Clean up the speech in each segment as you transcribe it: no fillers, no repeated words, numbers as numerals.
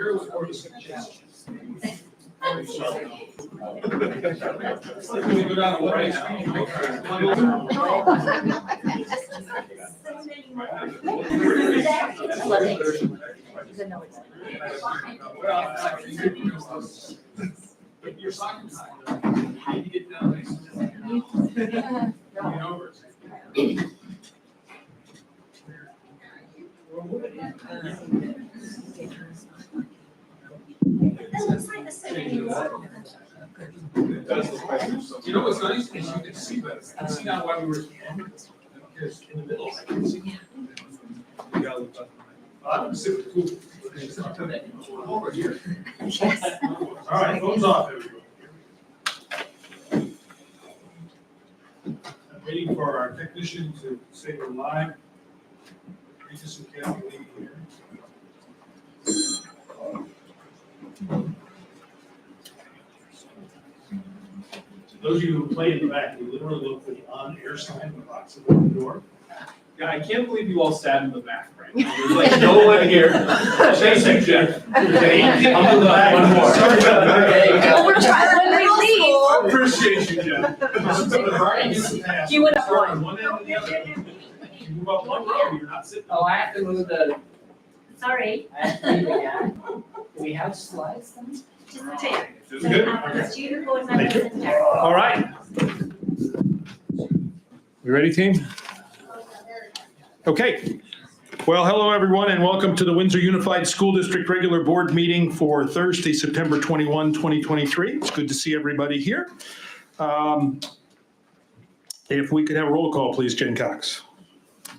Here was more of a suggestion. We go down to one your soccer time. How do you get down That looks like the same. You know what's nice is you can see better. You can see now why we were because in the middle. I can see. I'm gonna sit with the cool. Over here. Yes. All right, phones off, everyone. I'm waiting for our technician to say we're live. Regis and Kathy leaving here. Those of you who play in the back, you literally look for the on-air sign in the box above the door. Yeah, I can't believe you all sat in the back right now. There's like no one here. Chase and Jeff. I'm in the back. One more. Well, we're trying to leave. Appreciate you, Jeff. You went up one. One end and the other. You move up one row, you're not sitting. Oh, I have to move the, Sorry. I have to move it again. Do we have slides then? Just the chair. This is good? Okay. Student board members Thank and chair. All right. We ready, team? Okay. Well, hello, everyone, and welcome to the Windsor Unified School District Regular Board Meeting for Thursday, September 21, 2023. It's good to see everybody here. If we could have a roll call, please, Jen Cox.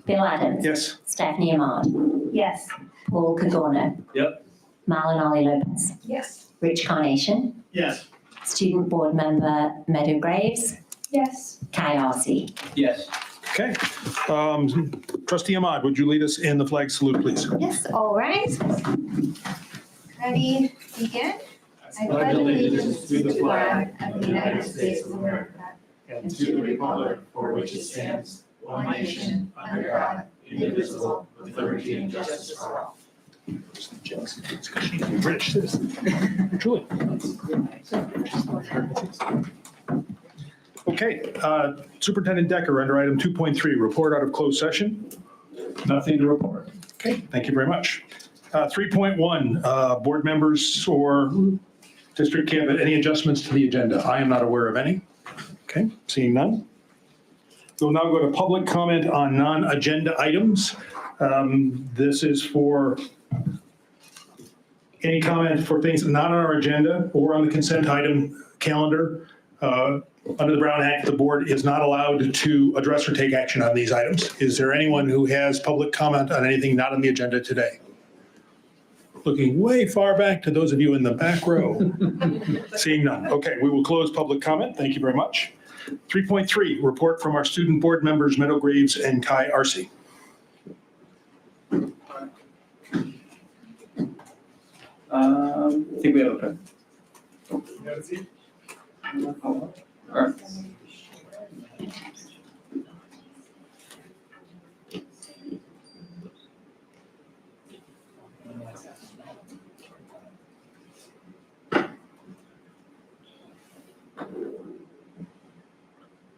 Bill Adams. Yes. Stephanie Ahmad. Yes. Paul Cagorno. Yep. Marlon Ollie Lopez. Yes. Rich Carnation. Yes. Student Board Member Meadow Graves. Yes. Kai Arcee. Yes. Okay. Trustee Ahmad, would you lead us in the flag salute, please? Yes, all right. Ready, begin? I pledge allegiance to the flag of the United States of America and to the republic for which it stands, one nation, under God, indivisible, with liberty and justice for all. British citizen. Truly. Okay, Superintendent Decker, under item 2.3, report out of closed session. Nothing to report. Okay, thank you very much. 3.1, board members or district cabinet, any adjustments to the agenda? I am not aware of any. Okay, seeing none. We'll now go to public comment on non-agenda items. This is for any comment for things not on our agenda or on the consent item calendar. Under the Brown Act, the board is not allowed to address or take action on these items. Is there anyone who has public comment on anything not on the agenda today? Looking way far back to those of you in the back row. Seeing none. Okay, we will close public comment. Thank you very much. 3.3, report from our student board members, Meadow Graves and Kai Arcee. I think we have a pen. All right.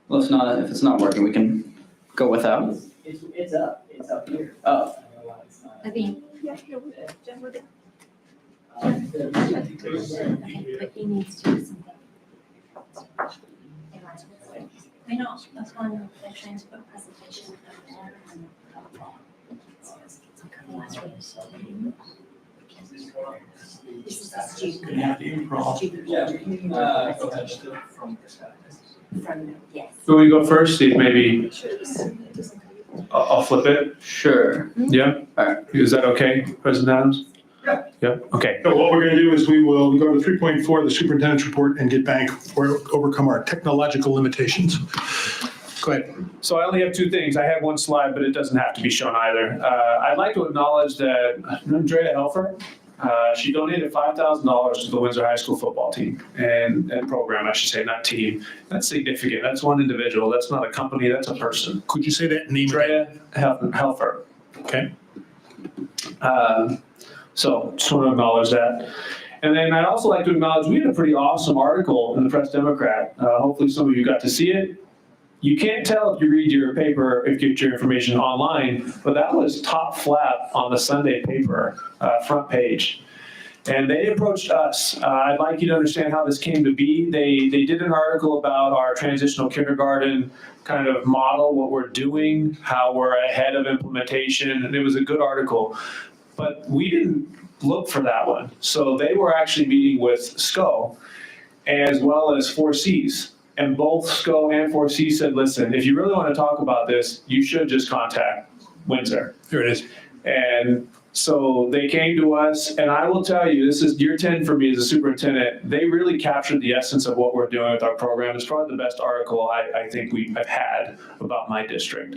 Well, if it's not working, we can go without. It's up here. Oh. I don't know why it's not. I mean, yeah, Jen would. But he needs to do something. I know, that's one they're trying to put a presentation up there. This is the student. Yeah. Go ahead. From, yes. So we go first, Steve, maybe I'll flip it. Sure. Yeah? All right. Is that okay, President Adams? Yeah. Yeah, okay. So what we're going to do is we will go to 3.4, the superintendent's report, and get back or overcome our technological limitations. Go ahead. So I only have two things. I have one slide, but it doesn't have to be shown either. I'd like to acknowledge that Andrea Helfer, she donated $5,000 to the Windsor High School football team and program, I should say, not team. That's significant. That's one individual. That's not a company. That's a person. Could you say that name? Andrea Helfer. Okay. So just want to acknowledge that. And then I'd also like to acknowledge we had a pretty awesome article in the Press Democrat. Hopefully some of you got to see it. You can't tell if you read your paper, if you get your information online, but that was top flap on the Sunday paper, front page. And they approached us. I'd like you to understand how this came to be. They did an article about our transitional kindergarten kind of model, what we're doing, how we're ahead of implementation, and it was a good article. But we didn't look for that one. So they were actually meeting with SCO as well as 4Cs. And both SCO and 4C said, listen, if you really want to talk about this, you should just contact Windsor. Here it is. And so they came to us, and I will tell you, this is year 10 for me as a superintendent. They really captured the essence of what we're doing with our program. It's probably the best article I think I've had about my district.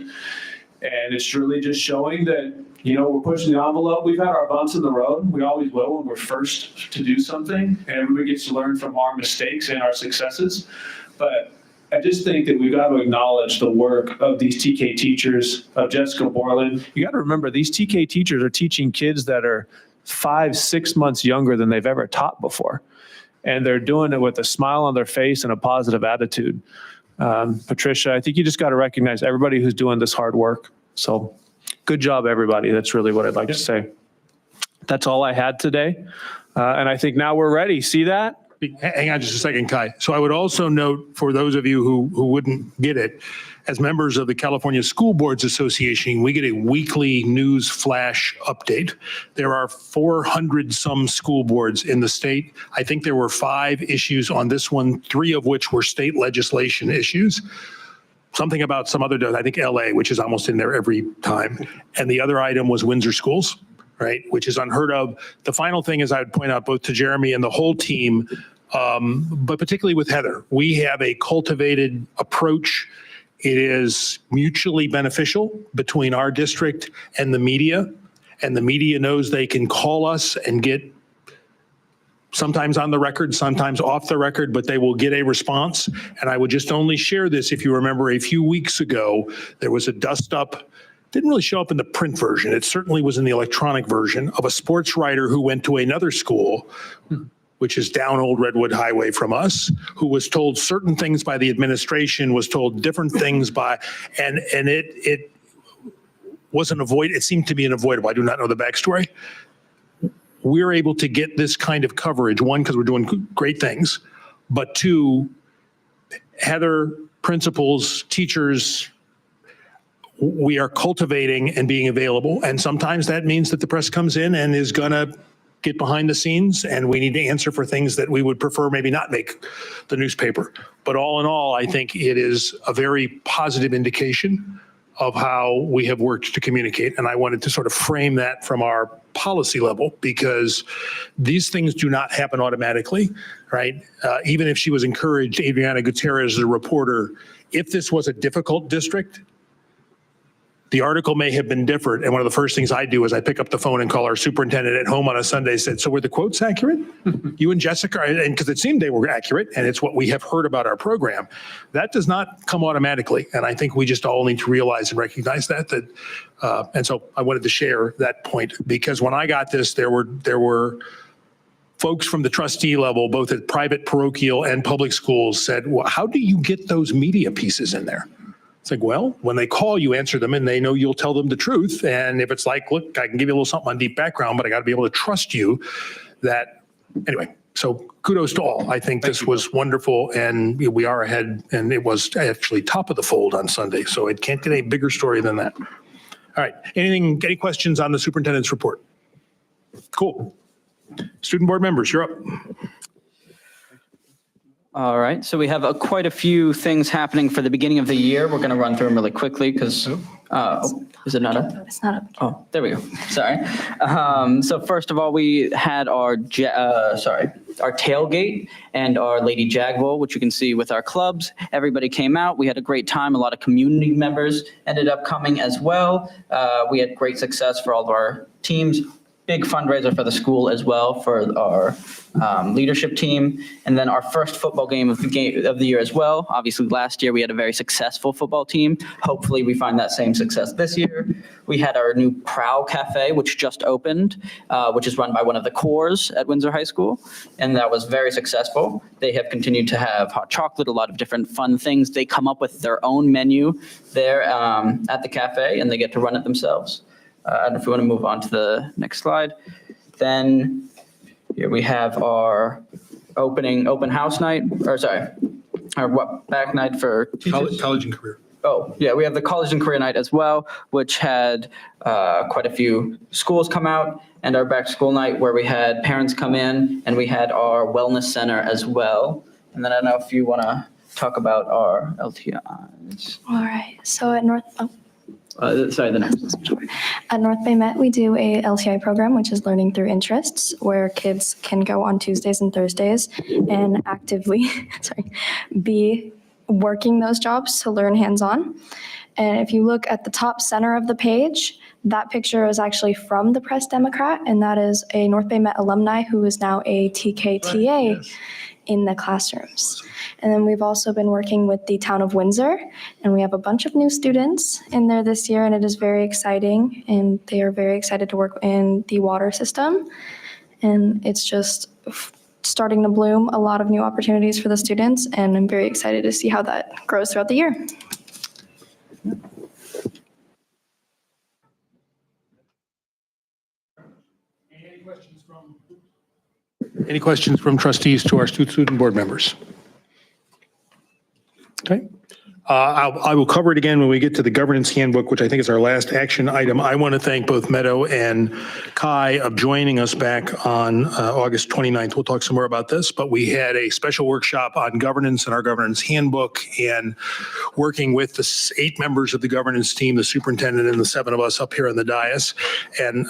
And it's really just showing that, we're pushing the envelope. We've had our bumps in the road. We always will when we're first to do something. And everybody gets to learn from our mistakes and our successes. But I just think that we've got to acknowledge the work of these TK teachers, of Jessica Borland. You got to remember, these TK teachers are teaching kids that are 5-6 months younger than they've ever taught before. And they're doing it with a smile on their face and a positive attitude. Patricia, I think you just got to recognize everybody who's doing this hard work. So good job, everybody. That's really what I'd like to say. That's all I had today. And I think now we're ready. See that? Hang on just a second, Kai. So I would also note for those of you who wouldn't get it, as members of the California School Boards Association, we get a weekly news flash update. There are 400 some school boards in the state. I think there were 5 issues on this one, 3 of which were state legislation issues. Something about some other, I think LA, which is almost in there every time. And the other item was Windsor Schools, right, which is unheard of. The final thing is I would point out both to Jeremy and the whole team, but particularly with Heather, we have a cultivated approach. It is mutually beneficial between our district and the media knows they can call us and get sometimes on the record, sometimes off the record, but they will get a response. And I would just only share this, if you remember a few weeks ago, there was a dust up, didn't really show up in the print version. It certainly was in the electronic version of a sports writer who went to another school, which is down Old Redwood Highway from us, who was told certain things by the administration, was told different things by, and it wasn't it seemed to be unavoidable. I do not know the backstory. We're able to get this kind of coverage, one, because we're doing great things, but 2, Heather, principals, teachers, we are cultivating and being available. And sometimes that means that the press comes in and is going to get behind the scenes, and we need to answer for things that we would prefer maybe not make the newspaper. But all in all, I think it is a very positive indication of how we have worked to communicate. And I wanted to sort of frame that from our policy level, because these things do not happen automatically, right? Even if she was encouraged, Adriana Gutierrez, the reporter, if this was a difficult district, the article may have been different. And one of the first things I do is I pick up the phone and call our superintendent at home on a Sunday, said, so were the quotes accurate? You and Jessica, and because it seemed they were accurate, and it's what we have heard about our program. That does not come automatically. And I think we just all need to realize and recognize that. And so I wanted to share that point, because when I got this, there were folks from the trustee level, both at private, parochial, and public schools said, well, how do you get those media pieces in there? It's like, well, when they call, you answer them and they know you'll tell them the truth. And if it's like, look, I can give you a little something on deep background, but I got to be able to trust you that, anyway. So kudos to all. I think this was wonderful, and we are ahead, and it was actually top of the fold on Sunday. So it can't get any bigger story than that. All right. Any questions on the superintendent's report? Cool. Student board members, you're up. All right, so we have quite a few things happening for the beginning of the year. We're going to run through them really quickly because, is it not up? It's not up. Oh, there we go. Sorry. So first of all, we had our tailgate and our Lady Jagwell, which you can see with our clubs. Everybody came out. We had a great time. A lot of community members ended up coming as well. We had great success for all of our teams. big fundraiser for the school as well for our leadership team. And then our first football game of the year as well. Obviously, last year we had a very successful football team. Hopefully, we find that same success this year. We had our new Prow Cafe, which just opened, which is run by one of the cores at Windsor High School, and that was very successful. They have continued to have hot chocolate, a lot of different fun things. They come up with their own menu there at the cafe, and they get to run it themselves. I don't know if we want to move on to the next slide. Then here we have our open house night, our back night for teachers. College and career. Oh, yeah, we have the college and career night as well, which had quite a few schools come out, and our back to school night where we had parents come in, and we had our wellness center as well. And then I don't know if you want to talk about our LTIs. All right, so at The next. At North Bay Met, we do a LTI program, which is Learning Through Interests, where kids can go on Tuesdays and Thursdays and actively be working those jobs to learn hands-on. And if you look at the top center of the page, that picture is actually from the Press Democrat, and that is a North Bay Met alumni who is now a TKTA in the classrooms. And then we've also been working with the town of Windsor, and we have a bunch of new students in there this year, and it is very exciting, and they are very excited to work in the water system. And it's just starting to bloom, a lot of new opportunities for the students, and I'm very excited to see how that grows throughout the year. Any questions from trustees to our student board members? Okay. I will cover it again when we get to the governance handbook, which I think is our last action item. I want to thank both Meadow and Kai of joining us back on August 29th. We'll talk some more about this, but we had a special workshop on governance and our governance handbook, and working with the 8 members of the governance team, the superintendent and the 7 of us up here on the dais. And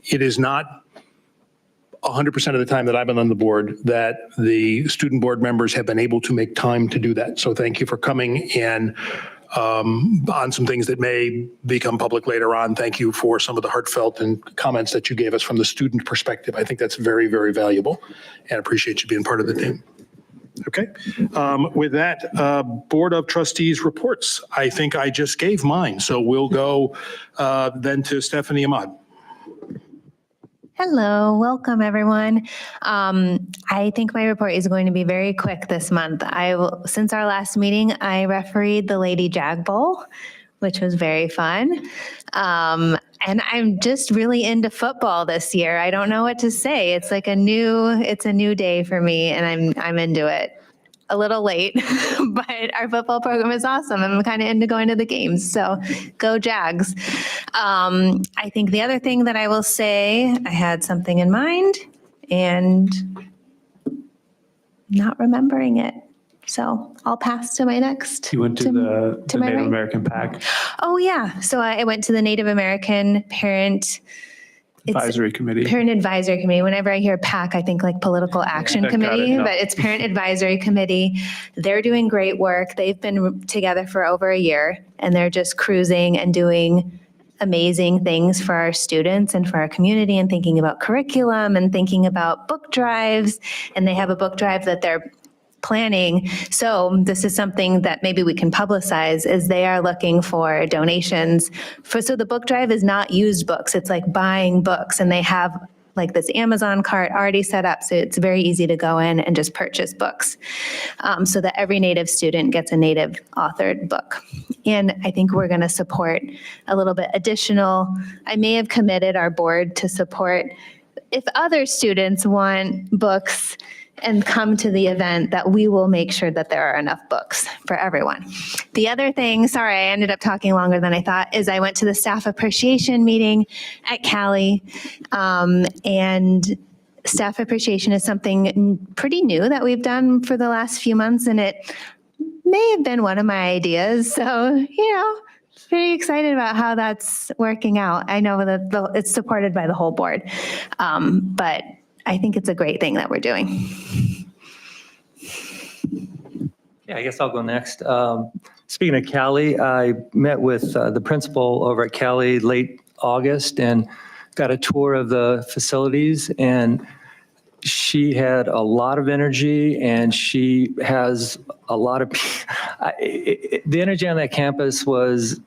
it is not 100% of the time that I've been on the board that the student board members have been able to make time to do that. So thank you for coming, and on some things that may become public later on. Thank you for some of the heartfelt and comments that you gave us from the student perspective. I think that's very, very valuable, and appreciate you being part of the team. Okay. With that, Board of Trustees reports. I think I just gave mine. So we'll go then to Stephanie Ahmad. Hello, welcome everyone. I think my report is going to be very quick this month. Since our last meeting, I refereed the Lady Jag Bowl, which was very fun. And I'm just really into football this year. I don't know what to say. It's like a new day for me, and I'm into it. A little late, but our football program is awesome. I'm kind of into going to the games, so go Jags. I think the other thing that I will say, I had something in mind and not remembering it. So I'll pass to my next. You went to the my Native right. American PAC Oh yeah, so I went to the Native American Parent Advisory Committee. Parent Advisory Committee. Whenever I hear PAC, I think like Political Action Got it, Committee, no. but it's Parent Advisory Committee. They're doing great work. They've been together for over a year, and they're just cruising and doing amazing things for our students and for our community, and thinking about curriculum and thinking about book drives. And they have a book drive that they're planning. So this is something that maybe we can publicize, is they are looking for donations so the book drive is not used books. It's like buying books, and they have like this Amazon cart already set up. So it's very easy to go in and just purchase books, so that every Native student gets a Native authored book. And I think we're going to support a little bit additional. I may have committed our board to support if other students want books and come to the event, that we will make sure that there are enough books for everyone. The other thing, sorry, I ended up talking longer than I thought, is I went to the staff appreciation meeting at Cali, and staff appreciation is something pretty new that we've done for the last few months, and it may have been one of my ideas. So, pretty excited about how that's working out. I know that it's supported by the whole board, but I think it's a great thing that we're doing. Yeah, I guess I'll go next. Speaking of Cali, I met with the principal over at Cali late August, and got a tour of the facilities, and she had a lot of energy, and she has a lot of, the energy on that campus was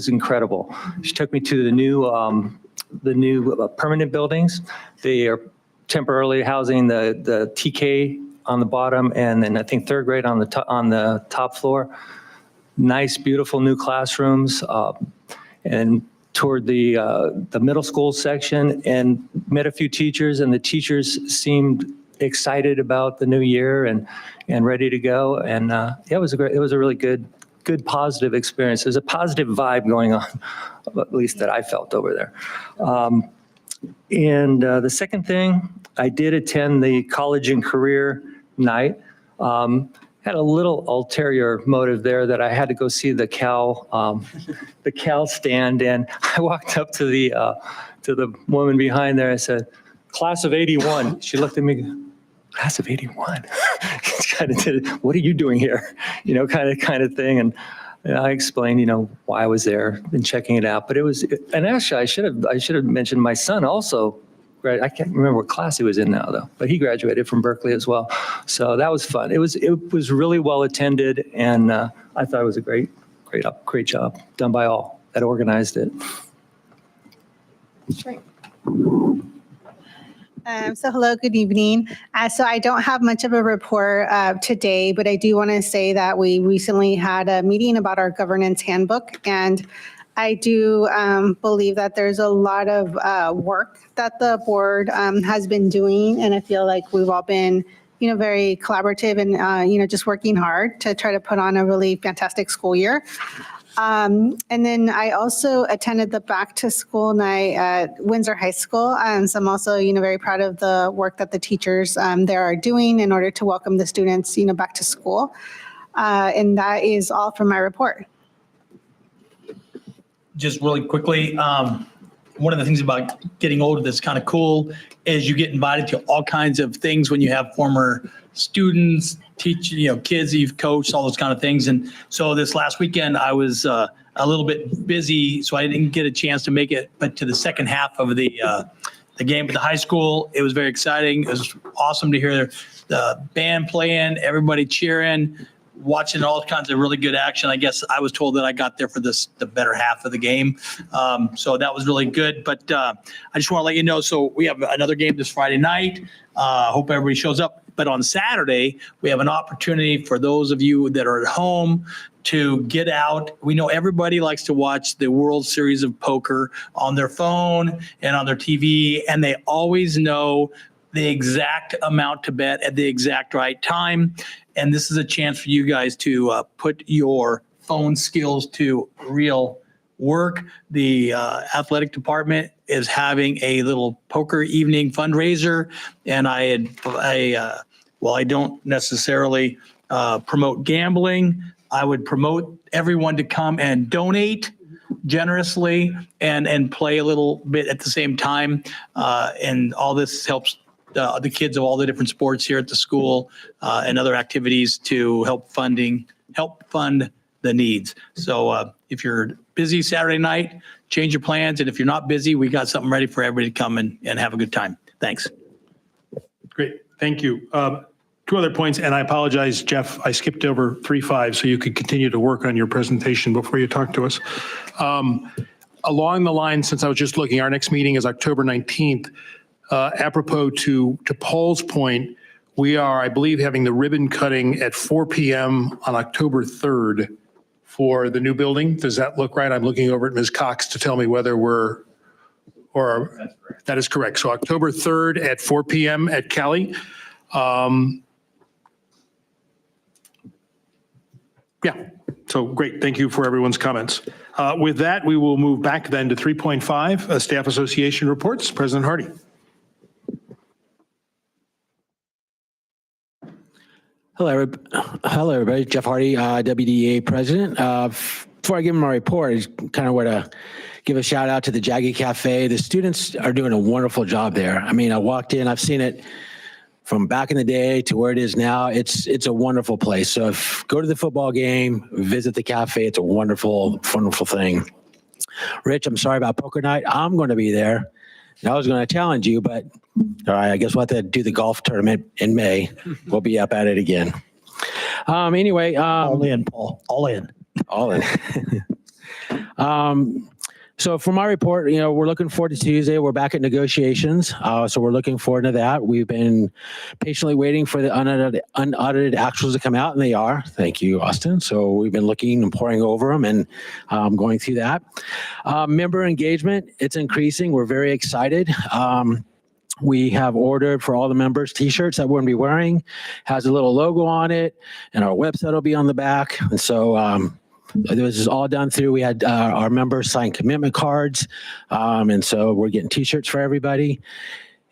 incredible. She took me to the new permanent buildings. They are temporarily housing the TK on the bottom, and then I think third grade on the top floor. Nice, beautiful new classrooms, and toured the middle school section and met a few teachers, and the teachers seemed excited about the new year and ready to go. And it was a really good positive experience. There's a positive vibe going on, at least that I felt over there. And the second thing, I did attend the college and career night. Had a little ulterior motive there that I had to go see the Cal stand, and I walked up to the woman behind there. I said, "Class of '81." She looked at me, "Class of '81." Kind of did, "What are you doing here?" Kind of thing. And I explained, why I was there and checking it out. But and actually, I should have mentioned my son also. I can't remember what class he was in now, though, but he graduated from Berkeley as well. So that was fun. It was really well attended, and I thought it was a great job done by all that organized it. Great. So hello, good evening. So I don't have much of a report today, but I do want to say that we recently had a meeting about our governance handbook, and I do believe that there's a lot of work that the board has been doing, and I feel like we've all been, very collaborative and, just working hard to try to put on a really fantastic school year. And then I also attended the back to school night at Windsor High School. So I'm also, very proud of the work that the teachers there are doing in order to welcome the students, back to school. And that is all from my report. Just really quickly, one of the things about getting older that's kind of cool is you get invited to all kinds of things when you have former students, kids that you've coached, all those kind of things. And so this last weekend, I was a little bit busy, so I didn't get a chance to make it, but to the second half of the game at the high school. It was very exciting. It was awesome to hear the band playing, everybody cheering, watching all kinds of really good action. I guess I was told that I got there for the better half of the game. So that was really good. But I just want to let you know, so we have another game this Friday night. Hope everybody shows up. But on Saturday, we have an opportunity for those of you that are at home to get out. We know everybody likes to watch the World Series of Poker on their phone and on their TV, and they always know the exact amount to bet at the exact right time. And this is a chance for you guys to put your phone skills to real work. The athletic department is having a little poker evening fundraiser. And while I don't necessarily promote gambling, I would promote everyone to come and donate generously and play a little bit at the same time. And all this helps the kids of all the different sports here at the school and other activities to help fund the needs. So if you're busy Saturday night, change your plans. And if you're not busy, we got something ready for everybody to come and have a good time. Thanks. Great, thank you. Two other points, and I apologize, Jeff, I skipped over 3.5 so you could continue to work on your presentation before you talk to us. Along the line, since I was just looking, our next meeting is October 19th. Apropos to Paul's point, we are, I believe, having the ribbon cutting at 4 p.m. on October 3rd for the new building. Does that look right? I'm looking over at Ms. Cox to tell me whether that is correct. So October 3rd at 4 p.m. at Cali. Yeah, so great. Thank you for everyone's comments. With that, we will move back then to 3.5, Staff Association reports. President Hardy. Hello, everybody. Jeff Hardy, WDA president. Before I give my report, I just kind of want to give a shout out to the Jaggy Cafe. The students are doing a wonderful job there. I mean, I walked in, I've seen it from back in the day to where it is now. It's a wonderful place. So go to the football game, visit the cafe. It's a wonderful, wonderful thing. Rich, I'm sorry about poker night. I'm going to be there. And I was going to challenge you, but all right, I guess we'll have to do the golf tournament in May. We'll be up at it again. Anyway. All in, Paul, all in. All in. So for my report, we're looking forward to Tuesday. We're back at negotiations. So we're looking forward to that. We've been patiently waiting for the unaudited actuals to come out, and they are. Thank you, Austin. So we've been looking and poring over them and going through that. Member engagement, it's increasing. We're very excited. We have ordered for all the members t-shirts that we're going to be wearing. Has a little logo on it, and our website will be on the back. And so this is all done through, we had our members sign commitment cards. And so we're getting t-shirts for everybody.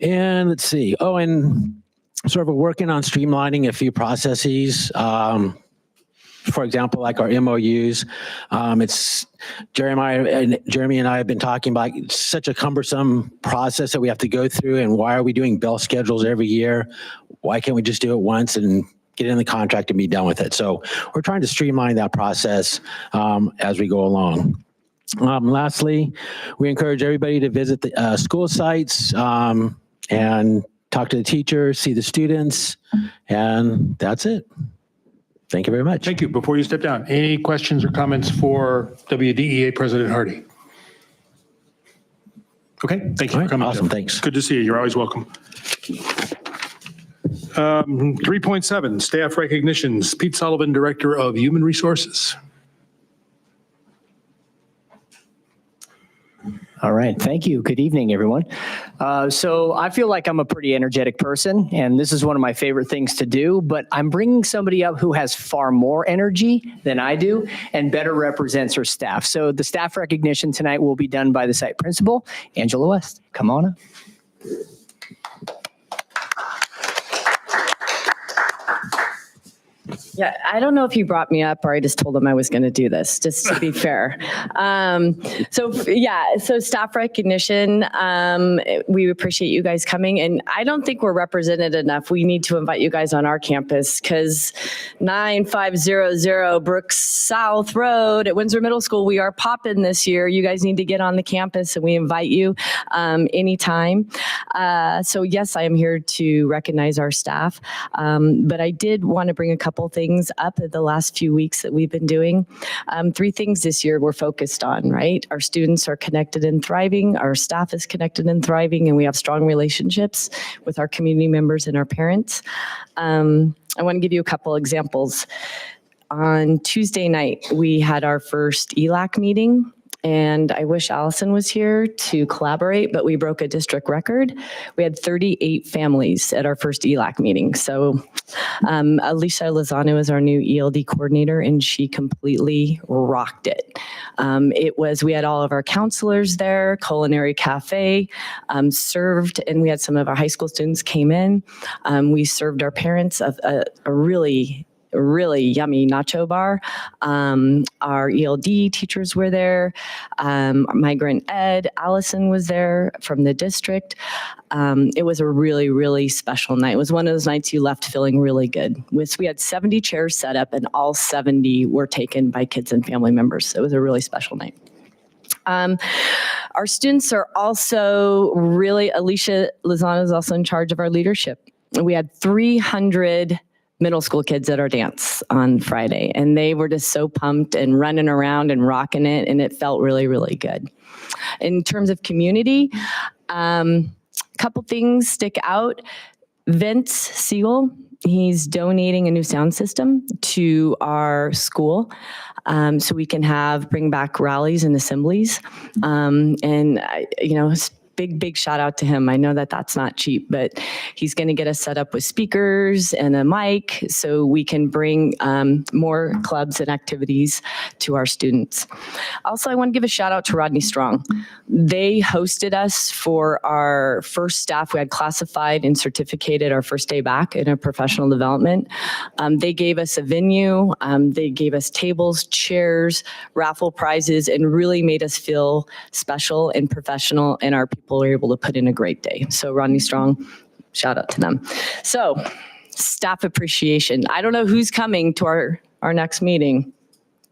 And let's see. Oh, and sort of working on streamlining a few processes. For example, like our MOUs, it's Jeremy and I have been talking about such a cumbersome process that we have to go through. And why are we doing bill schedules every year? Why can't we just do it once and get in the contract and be done with it? So we're trying to streamline that process as we go along. Lastly, we encourage everybody to visit the school sites and talk to the teachers, see the students, and that's it. Thank you very much. Thank you. Before you step down, any questions or comments for WDEA President Hardy? Okay, thank you for coming. Awesome, Jeff. thanks. Good to see you. You're always welcome. 3.7, staff recognitions. Pete Sullivan, Director of Human Resources. All right. Thank you. Good evening, everyone. So I feel like I'm a pretty energetic person, and this is one of my favorite things to do, but I'm bringing somebody up who has far more energy than I do and better represents her staff. So the staff recognition tonight will be done by the site principal, Angela West. Come on up. Yeah, I don't know if he brought me up or I just told him I was going to do this, just to be fair. So staff recognition, we appreciate you guys coming. And I don't think we're represented enough. We need to invite you guys on our campus because 9500 Brooks South Road at Windsor Middle School, we are popping this year. You guys need to get on the campus and we invite you anytime. So yes, I am here to recognize our staff, but I did want to bring a couple things up in the last few weeks that we've been doing. 3 things this year we're focused on, right? Our students are connected and thriving, our staff is connected and thriving, and we have strong relationships with our community members and our parents. I want to give you a couple examples. On Tuesday night, we had our first ELAC meeting. And I wish Allison was here to collaborate, but we broke a district record. We had 38 families at our first ELAC meeting. So Alicia Lozano is our new ELD coordinator, and she completely rocked it. We had all of our counselors there, Culinary Cafe served, and we had some of our high school students came in. We served our parents a really yummy nacho bar. Our ELD teachers were there. Migrant Ed, Allison was there from the district. It was a really, really special night. It was one of those nights you left feeling really good. We had 70 chairs set up and all 70 were taken by kids and family members. So it was a really special night. Our students are also Alicia Lozano is also in charge of our leadership. We had 300 middle school kids at our dance on Friday, and they were just so pumped and running around and rocking it, and it felt really, really good. In terms of community, a couple things stick out. Vince Siegel, he's donating a new sound system to our school so we can bring back rallies and assemblies. Big shout out to him. I know that that's not cheap, but he's going to get us set up with speakers and a mic so we can bring more clubs and activities to our students. Also, I want to give a shout out to Rodney Strong. They hosted us for our first staff. We had classified and certificated our first day back in our professional development. They gave us a venue. They gave us tables, chairs, raffle prizes, and really made us feel special and professional, and our people were able to put in a great day. So Rodney Strong, shout out to them. So staff appreciation. I don't know who's coming to our next meeting.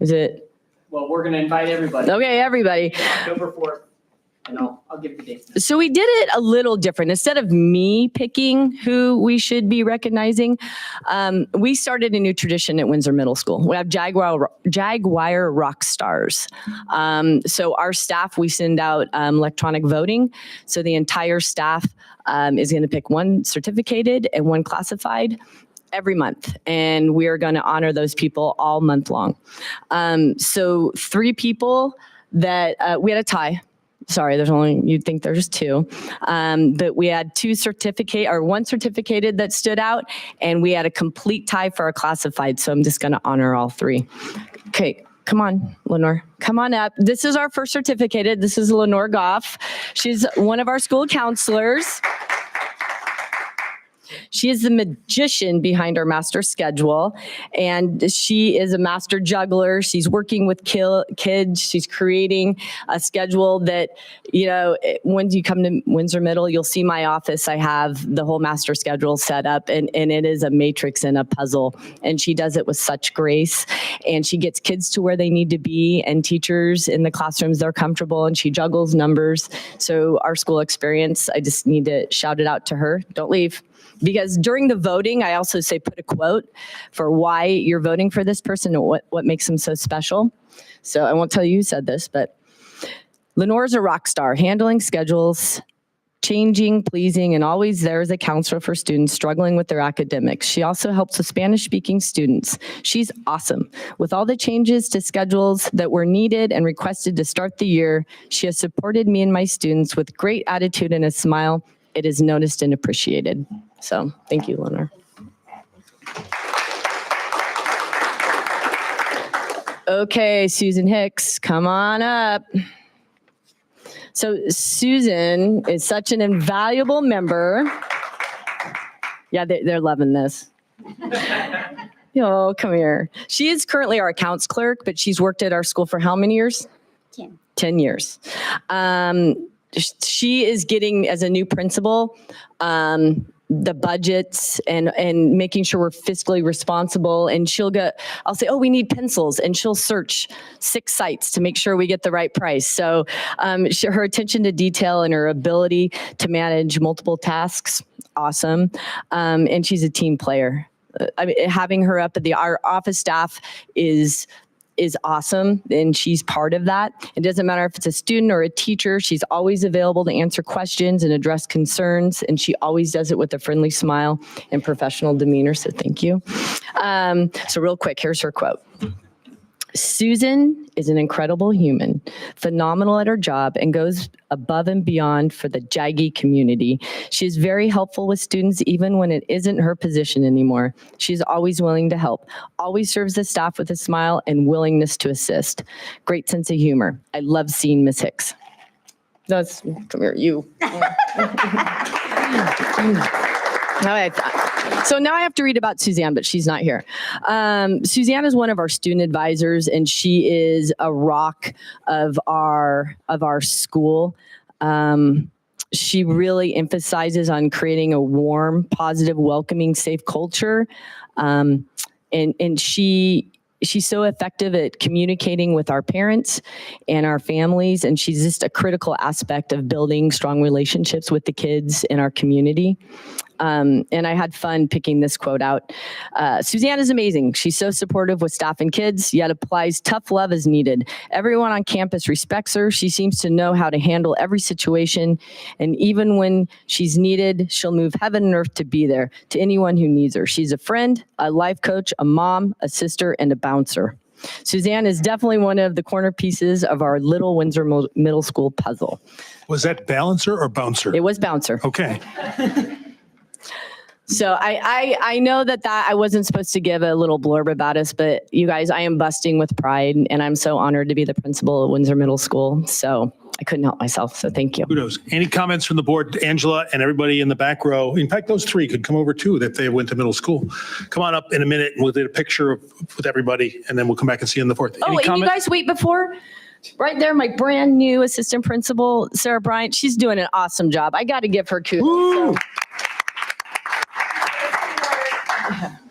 Is it? Well, we're going to invite everybody. Okay, everybody. October 4th, and I'll give the date. So we did it a little different. Instead of me picking who we should be recognizing, we started a new tradition at Windsor Middle School. We have Jaguar rock stars. So our staff, we send out electronic voting. So the entire staff is going to pick one certificated and one classified every month. And we are going to honor those people all month long. So 3 people that we had a tie. Sorry, you'd think there's 2. But we had one certificated that stood out, and we had a complete tie for our classified. So I'm just going to honor all 3. Okay, come on, Lenore. Come on up. This is our first certificated. This is Lenore Goff. She's one of our school counselors. She is the magician behind our master schedule, and she is a master juggler. She's working with kids. She's creating a schedule that, when you come to Windsor Middle, you'll see my office. I have the whole master schedule set up, and it is a matrix and a puzzle, and she does it with such grace, and she gets kids to where they need to be, and teachers in the classrooms, they're comfortable, and she juggles numbers. So our school experience, I just need to shout it out to her. Don't leave. Because during the voting, I also say put a quote for why you're voting for this person and what makes them so special. So I won't tell you who said this, but Lenore's a rock star, handling schedules, changing, pleasing, and always there as a counselor for students struggling with their academics. She also helps with Spanish-speaking students. She's awesome. With all the changes to schedules that were needed and requested to start the year, she has supported me and my students with great attitude and a smile. It is noticed and appreciated. So thank you, Lenore. Okay, Susan Hicks, come on up. So Susan is such an invaluable member. Yeah, they're loving this. Oh, come here. She is currently our accounts clerk, but she's worked at our school for how many years? 10. 10 years. She is getting, as a new principal, the budgets and making sure we're fiscally responsible. And I'll say, oh, we need pencils. And she'll search 6 sites to make sure we get the right price. So her attention to detail and her ability to manage multiple tasks, awesome. And she's a team player. Having her up at our office staff is awesome, and she's part of that. It doesn't matter if it's a student or a teacher, she's always available to answer questions and address concerns, and she always does it with a friendly smile and professional demeanor, so thank you. So real quick, here's her quote. Susan is an incredible human, phenomenal at her job, and goes above and beyond for the JAGY community. She is very helpful with students even when it isn't her position anymore. She's always willing to help, always serves the staff with a smile and willingness to assist. Great sense of humor. I love seeing Miss Hicks. Come here, you. So now I have to read about Suzanne, but she's not here. Suzanne is one of our student advisors, and she is a rock of our school. She really emphasizes on creating a warm, positive, welcoming, safe culture. And she's so effective at communicating with our parents and our families, and she's just a critical aspect of building strong relationships with the kids in our community. And I had fun picking this quote out. Suzanne is amazing. She's so supportive with staff and kids, yet applies tough love as needed. Everyone on campus respects her. She seems to know how to handle every situation. And even when she's needed, she'll move heaven and earth to be there to anyone who needs her. She's a friend, a life coach, a mom, a sister, and a bouncer. Suzanne is definitely one of the corner pieces of our Little Windsor Middle School puzzle. Was that balancer or bouncer? It was bouncer. Okay. So I know that I wasn't supposed to give a little blurb about us, but you guys, I am busting with pride, and I'm so honored to be the principal at Windsor Middle School. So I couldn't help myself. So thank you. Kudos. Any comments from the board? Angela and everybody in the back row. In fact, those 3 could come over too, that they went to middle school. Come on up in a minute and we'll do a picture with everybody, and then we'll come back and see you on the 4th. Oh, and you guys wait before. Right there, my brand new assistant principal, Sarah Bryant. She's doing an awesome job. I got to give her kudos. So.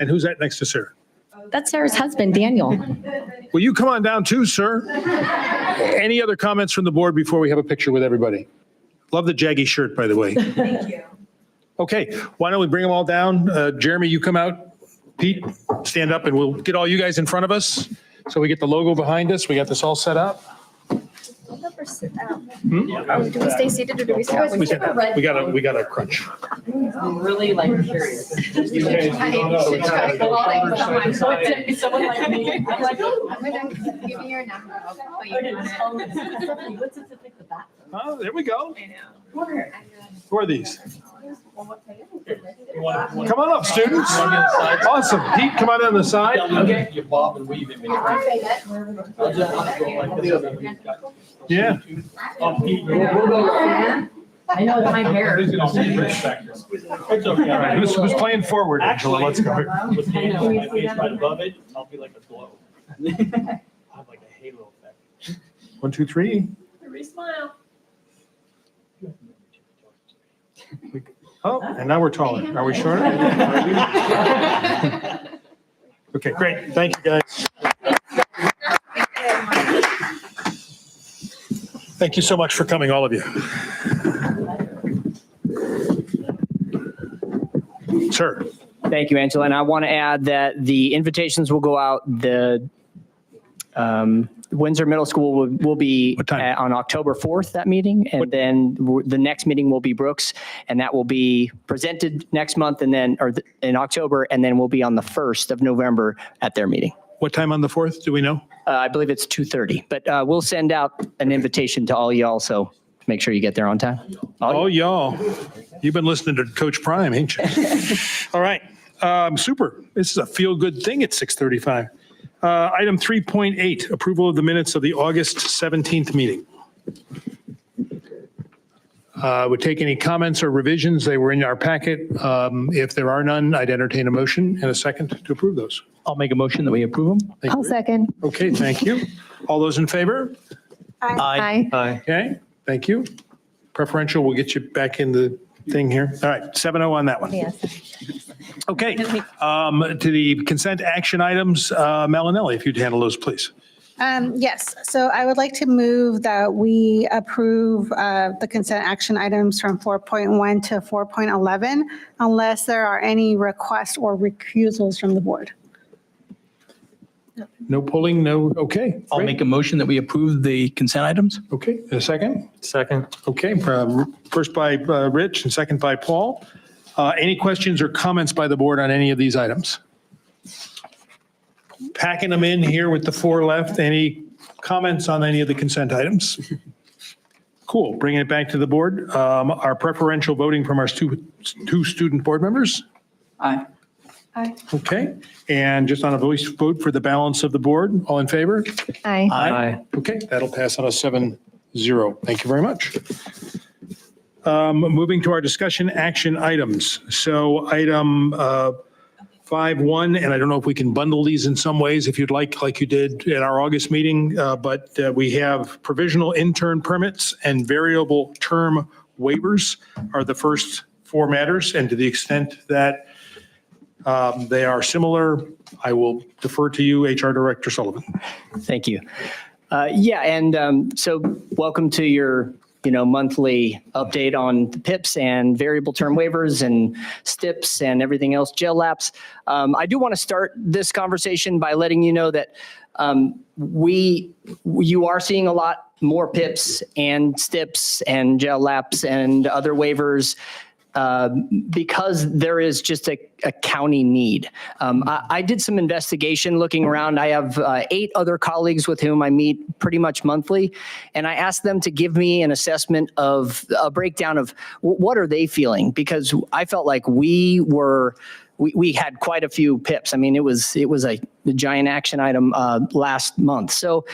And who's that next to Sarah? That's Sarah's husband, Daniel. Will you come on down too, sir? Any other comments from the board before we have a picture with everybody? Love the jaggy shirt, by the way. Thank you. Okay, why don't we bring them all down? Jeremy, you come out. Pete, stand up and we'll get all you guys in front of us. So we get the logo behind us. We got this all set up. Do we stay seated or do we stand? We got a crunch. I'm really like curious. Someone like me. I'm gonna give you your number. I'll put you on it. Oh, there we go. I know. Who are these? Come on up, students. Awesome. Pete, come on the side. Okay. You bob and weave in between. Yeah. I know it's my hair. It's okay. All right, who's playing forward, Angela? Let's go. With the angel, my face right above it, I'll be like a glow. I have like a halo effect. 1, 2, 3. Smile. Oh, and now we're taller. Are we shorter? Okay, great. Thank you, guys. Thank you so much for coming, all of you. Sir. Thank you, Angela. And I want to add that the invitations will go out. The Windsor Middle School will be on October 4th, that meeting. And then the next meeting will be Brooks, and that will be presented next month and then, in October, and then we'll be on the 1st of November at their meeting. What time on the 4th? Do we know? I believe it's 2:30, but we'll send out an invitation to all y'all, so make sure you get there on time. Oh, y'all. You've been listening to Coach Prime, ain't you? All right. Super. This is a feel-good thing at 6:35. Item 3.8, approval of the minutes of the August 17th meeting. Would take any comments or revisions. They were in our packet. If there are none, I'd entertain a motion and a second to approve those. I'll make a motion that we approve them. Thank you. I'll second. Okay, thank you. All those in favor? Aye. Okay, thank you. Preferential, we'll get you back in the thing here. All right, 7-0 on that one. Yes. Okay, to the consent action items, Malinelli, if you'd handle those, please. Yes, so I would like to move that we approve the consent action items from 4.1 to 4.11 unless there are any requests or recusals from the board. No pulling, no, okay. I'll great. make a motion that we approve the consent items. Okay, a second? Second. Okay, first by Rich and second by Paul. Any questions or comments by the board on any of these items? Packing them in here with the 4 left. Any comments on any of the consent items? Cool, bringing it back to the board. Our preferential voting from our two student board members? Aye. Okay, and just on a voice vote for the balance of the board, all in favor? Aye. Aye. Okay, that'll pass on a 7-0. Thank you very much. Moving to our discussion action items. So item 5.1, and I don't know if we can bundle these in some ways if you'd like you did at our August meeting, but we have provisional intern permits and variable term waivers are the first 4 matters. And to the extent that they are similar, I will defer to you, HR Director Sullivan. Thank you. Yeah, and so welcome to your monthly update on the PIPs and variable term waivers and STIPs and everything else, gel laps. I do want to start this conversation by letting you know that you are seeing a lot more PIPs and STIPs and gel laps and other waivers because there is just a county need. I did some investigation looking around. I have 8 other colleagues with whom I meet pretty much monthly, and I asked them to give me an assessment of a breakdown of what are they feeling, because I felt like we had quite a few PIPs. I mean, it was a giant action item last month. So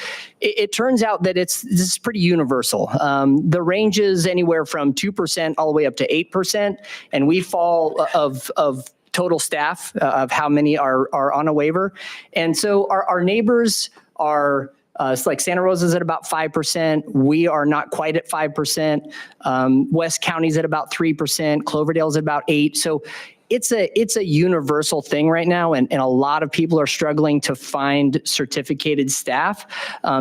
it turns out that this is pretty universal. The range is anywhere from 2% all the way up to 8%, and we fall of total staff of how many are on a waiver. And so our neighbors are. It's like Santa Rosa's at about 5%. We are not quite at 5%. West County's at about 3%. Cloverdale's at about 8%. So it's a universal thing right now, and a lot of people are struggling to find certificated staff.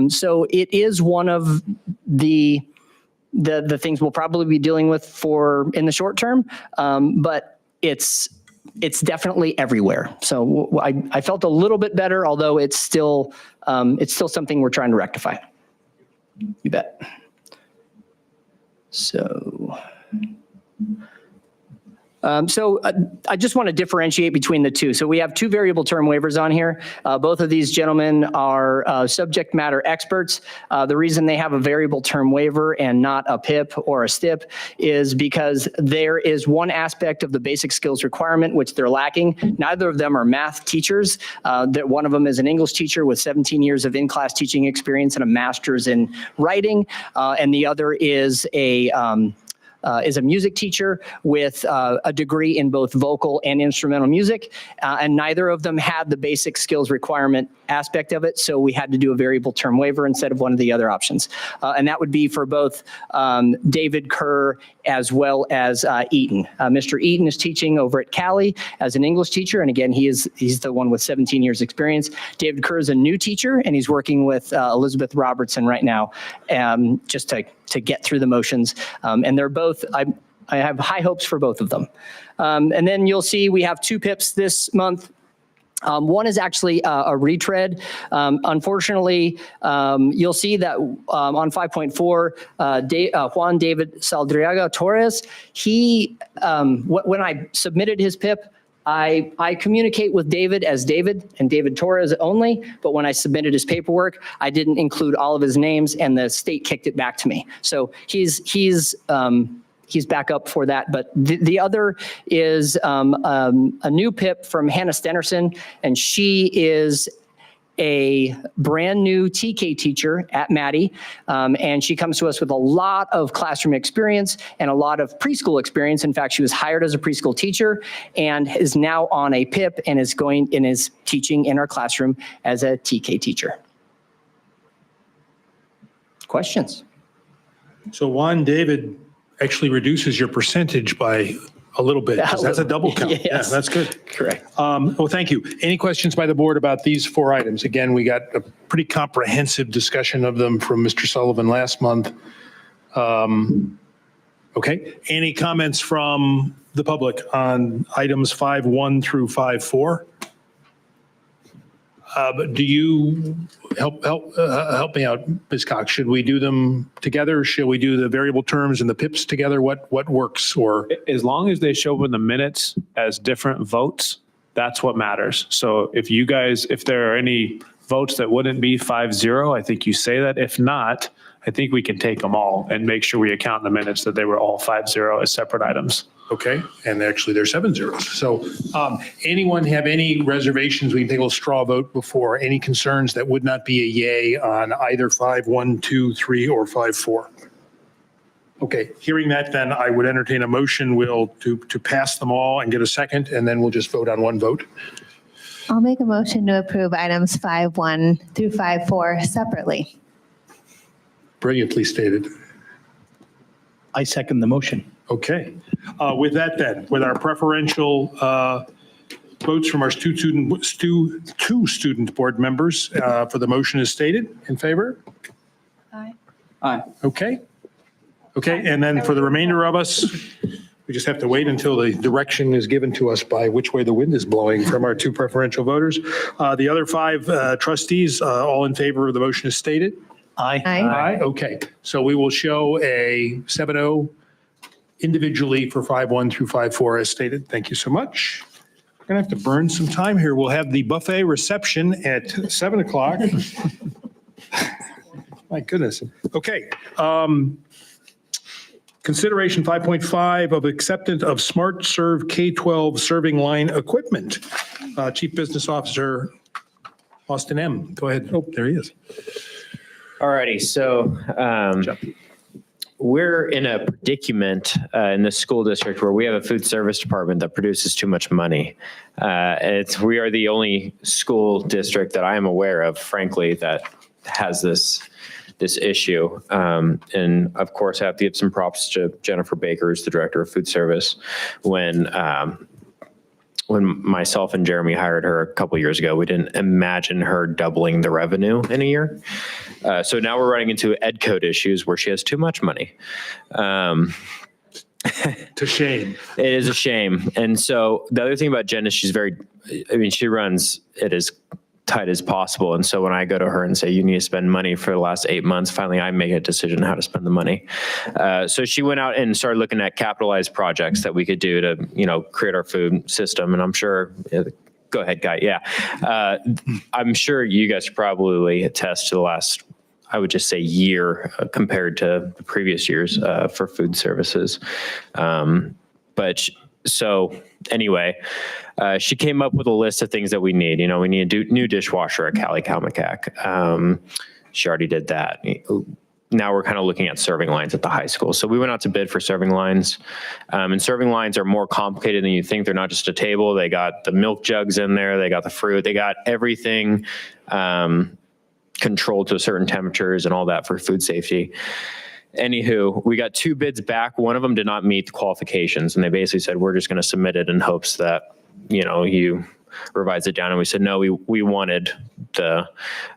So it is one of the things we'll probably be dealing with in the short term, but it's definitely everywhere. So I felt a little bit better, although it's still something we're trying to rectify. You bet. So I just want to differentiate between the two. So we have two variable term waivers on here. Both of these gentlemen are subject matter experts. The reason they have a variable term waiver and not a PIP or a STIP is because there is one aspect of the basic skills requirement which they're lacking. Neither of them are math teachers. One of them is an English teacher with 17 years of in-class teaching experience and a master's in writing, and the other is a music teacher with a degree in both vocal and instrumental music, and neither of them had the basic skills requirement aspect of it, so we had to do a variable term waiver instead of one of the other options. And that would be for both David Kerr as well as Eaton. Mr. Eaton is teaching over at Cali as an English teacher, and again, he's the one with 17 years experience. David Kerr is a new teacher, and he's working with Elizabeth Robertson right now, just to get through the motions. And they're both, I have high hopes for both of them. And then you'll see we have two PIPs this month. One is actually a retread. Unfortunately, you'll see that on 5.4, Juan David Saldriaga Torres, when I submitted his PIP, I communicate with David as David and David Torres only, but when I submitted his paperwork, I didn't include all of his names and the state kicked it back to me. So he's back up for that. But the other is a new PIP from Hannah Stenerson, and she is a brand new TK teacher at Maddie, and she comes to us with a lot of classroom experience and a lot of preschool experience. In fact, she was hired as a preschool teacher and is now on a PIP and is teaching in our classroom as a TK teacher. Questions? So Juan David actually reduces your percentage by a little bit, 'cause that's a double count. Yes. Yeah, that's good. Correct. Well, thank you. Any questions by the board about these four items? Again, we got a pretty comprehensive discussion of them from Mr. Sullivan last month. Okay, any comments from the public on items 5.1 through 5.4? Do you help me out, Ms. Cox? Should we do them together? Should we do the variable terms and the PIPs together? What works? Or As long as they show up in the minutes as different votes, that's what matters. So if there are any votes that wouldn't be 5-0, I think you say that. If not, I think we can take them all and make sure we account in the minutes that they were all 5-0 as separate items. okay, and actually they're 7 zeros. So anyone have any reservations? We can take a little straw vote before. Any concerns that would not be a yay on either 5.1, 2, 3, or 5.4? Okay, hearing that, then I would entertain a motion to pass them all and get a second, and then we'll just vote on one vote. I'll make a motion to approve items 5.1 through 5.4 separately. Brilliantly stated. I second the motion. Okay. With that then, with our preferential votes from our two student board members for the motion as stated, in favor? Aye. Okay. Okay, and then for the remainder of us, we just have to wait until the direction is given to us by which way the wind is blowing from our two preferential voters. The other five trustees, all in favor of the motion as stated? Aye. Aye. Okay, so we will show a 7-0 individually for 5.1 through 5.4 as stated. Thank you so much. We're gonna have to burn some time here. We'll have the buffet reception at 7 o'clock. My goodness. Okay. Consideration 5.5 of acceptance of Smart Serve K-12 serving line equipment. Chief Business Officer Austin M. Go ahead. Oh, there he is. Alrighty, so we're in a predicament in the school district where we have a food service department that produces too much money. We are the only school district that I am aware of, frankly, that has this issue. And of course, I have to give some props to Jennifer Baker, who's the director of food service, when when myself and Jeremy hired her a couple years ago, we didn't imagine her doubling the revenue in a year. So now we're running into ed code issues where she has too much money. To shame. It is a shame. And so the other thing about Jen is she runs it as tight as possible. And so when I go to her and say, you need to spend money for the last 8 months, finally I make a decision how to spend the money. So she went out and started looking at capitalized projects that we could do to, create our food system. And I'm sure, go ahead, Guy. Yeah. I'm sure you guys probably attest to the last, I would just say, year compared to the previous years for food services. Anyway, she came up with a list of things that we need. We need a new dishwasher at Cali Calmacac. She already did that. Now we're kind of looking at serving lines at the high school. So we went out to bid for serving lines. And serving lines are more complicated than you think. They're not just a table. They got the milk jugs in there. They got the fruit. They got everything controlled to certain temperatures and all that for food safety. Anywho, we got 2 bids back. One of them did not meet the qualifications, and they basically said, we're just going to submit it in hopes that, you revise it down. And we said, no, we wanted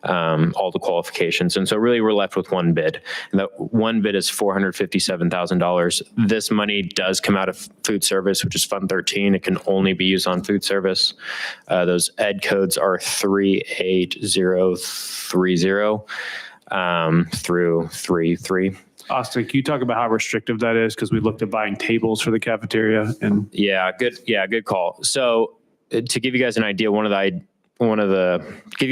all the qualifications. And so really we're left with 1 bid. And that 1 bid is $457,000. This money does come out of food service, which is Fund 13. It can only be used on food service. Those ed codes are 38030 through 33. Austin, can you talk about how restrictive that is? Because we looked at buying tables for the cafeteria and. Good call. So to give you guys an idea, give you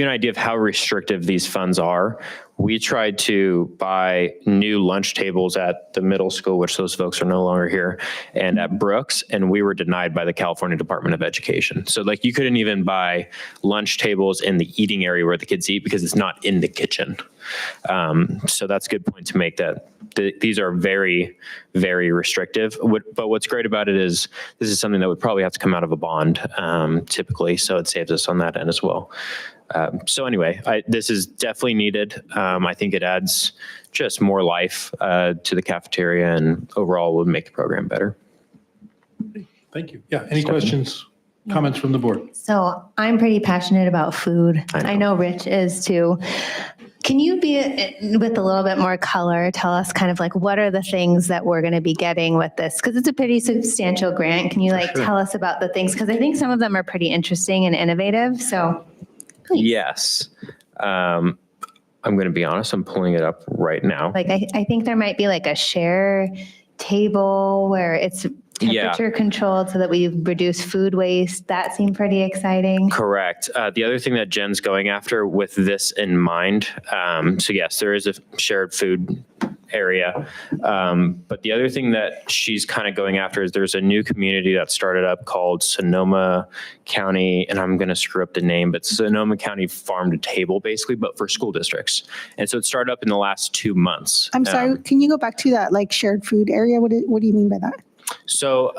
an idea of how restrictive these funds are, we tried to buy new lunch tables at the middle school, which those folks are no longer here, and at Brooks, and we were denied by the California Department of Education. So you couldn't even buy lunch tables in the eating area where the kids eat because it's not in the kitchen. So that's a good point to make, that these are very, very restrictive. But what's great about it is this is something that would probably have to come out of a bond typically, so it saves us on that end as well. So anyway, this is definitely needed. I think it adds just more life to the cafeteria and overall would make the program better. Thank you. Yeah, any questions, comments from the board? So I'm pretty passionate about food. I know Rich is too. Can you be, with a little bit more color, tell us kind of what are the things that we're going to be getting with this? Because it's a pretty substantial grant. Can you tell us about the things? Because I think some of them are pretty interesting and innovative. So please. Yes. I'm going to be honest. I'm pulling it up right now. I think there might be a share table where it's temperature controlled so that we reduce food waste. That seemed pretty exciting. Correct. The other thing that Jen's going after with this in mind, so yes, there is a shared food area. But the other thing that she's kind of going after is there's a new community that started up called Sonoma County, and I'm going to screw up the name, but Sonoma County Farm to Table basically, but for school districts. And so it started up in the last 2 months. I'm sorry, can you go back to that shared food area? What do you mean by that? So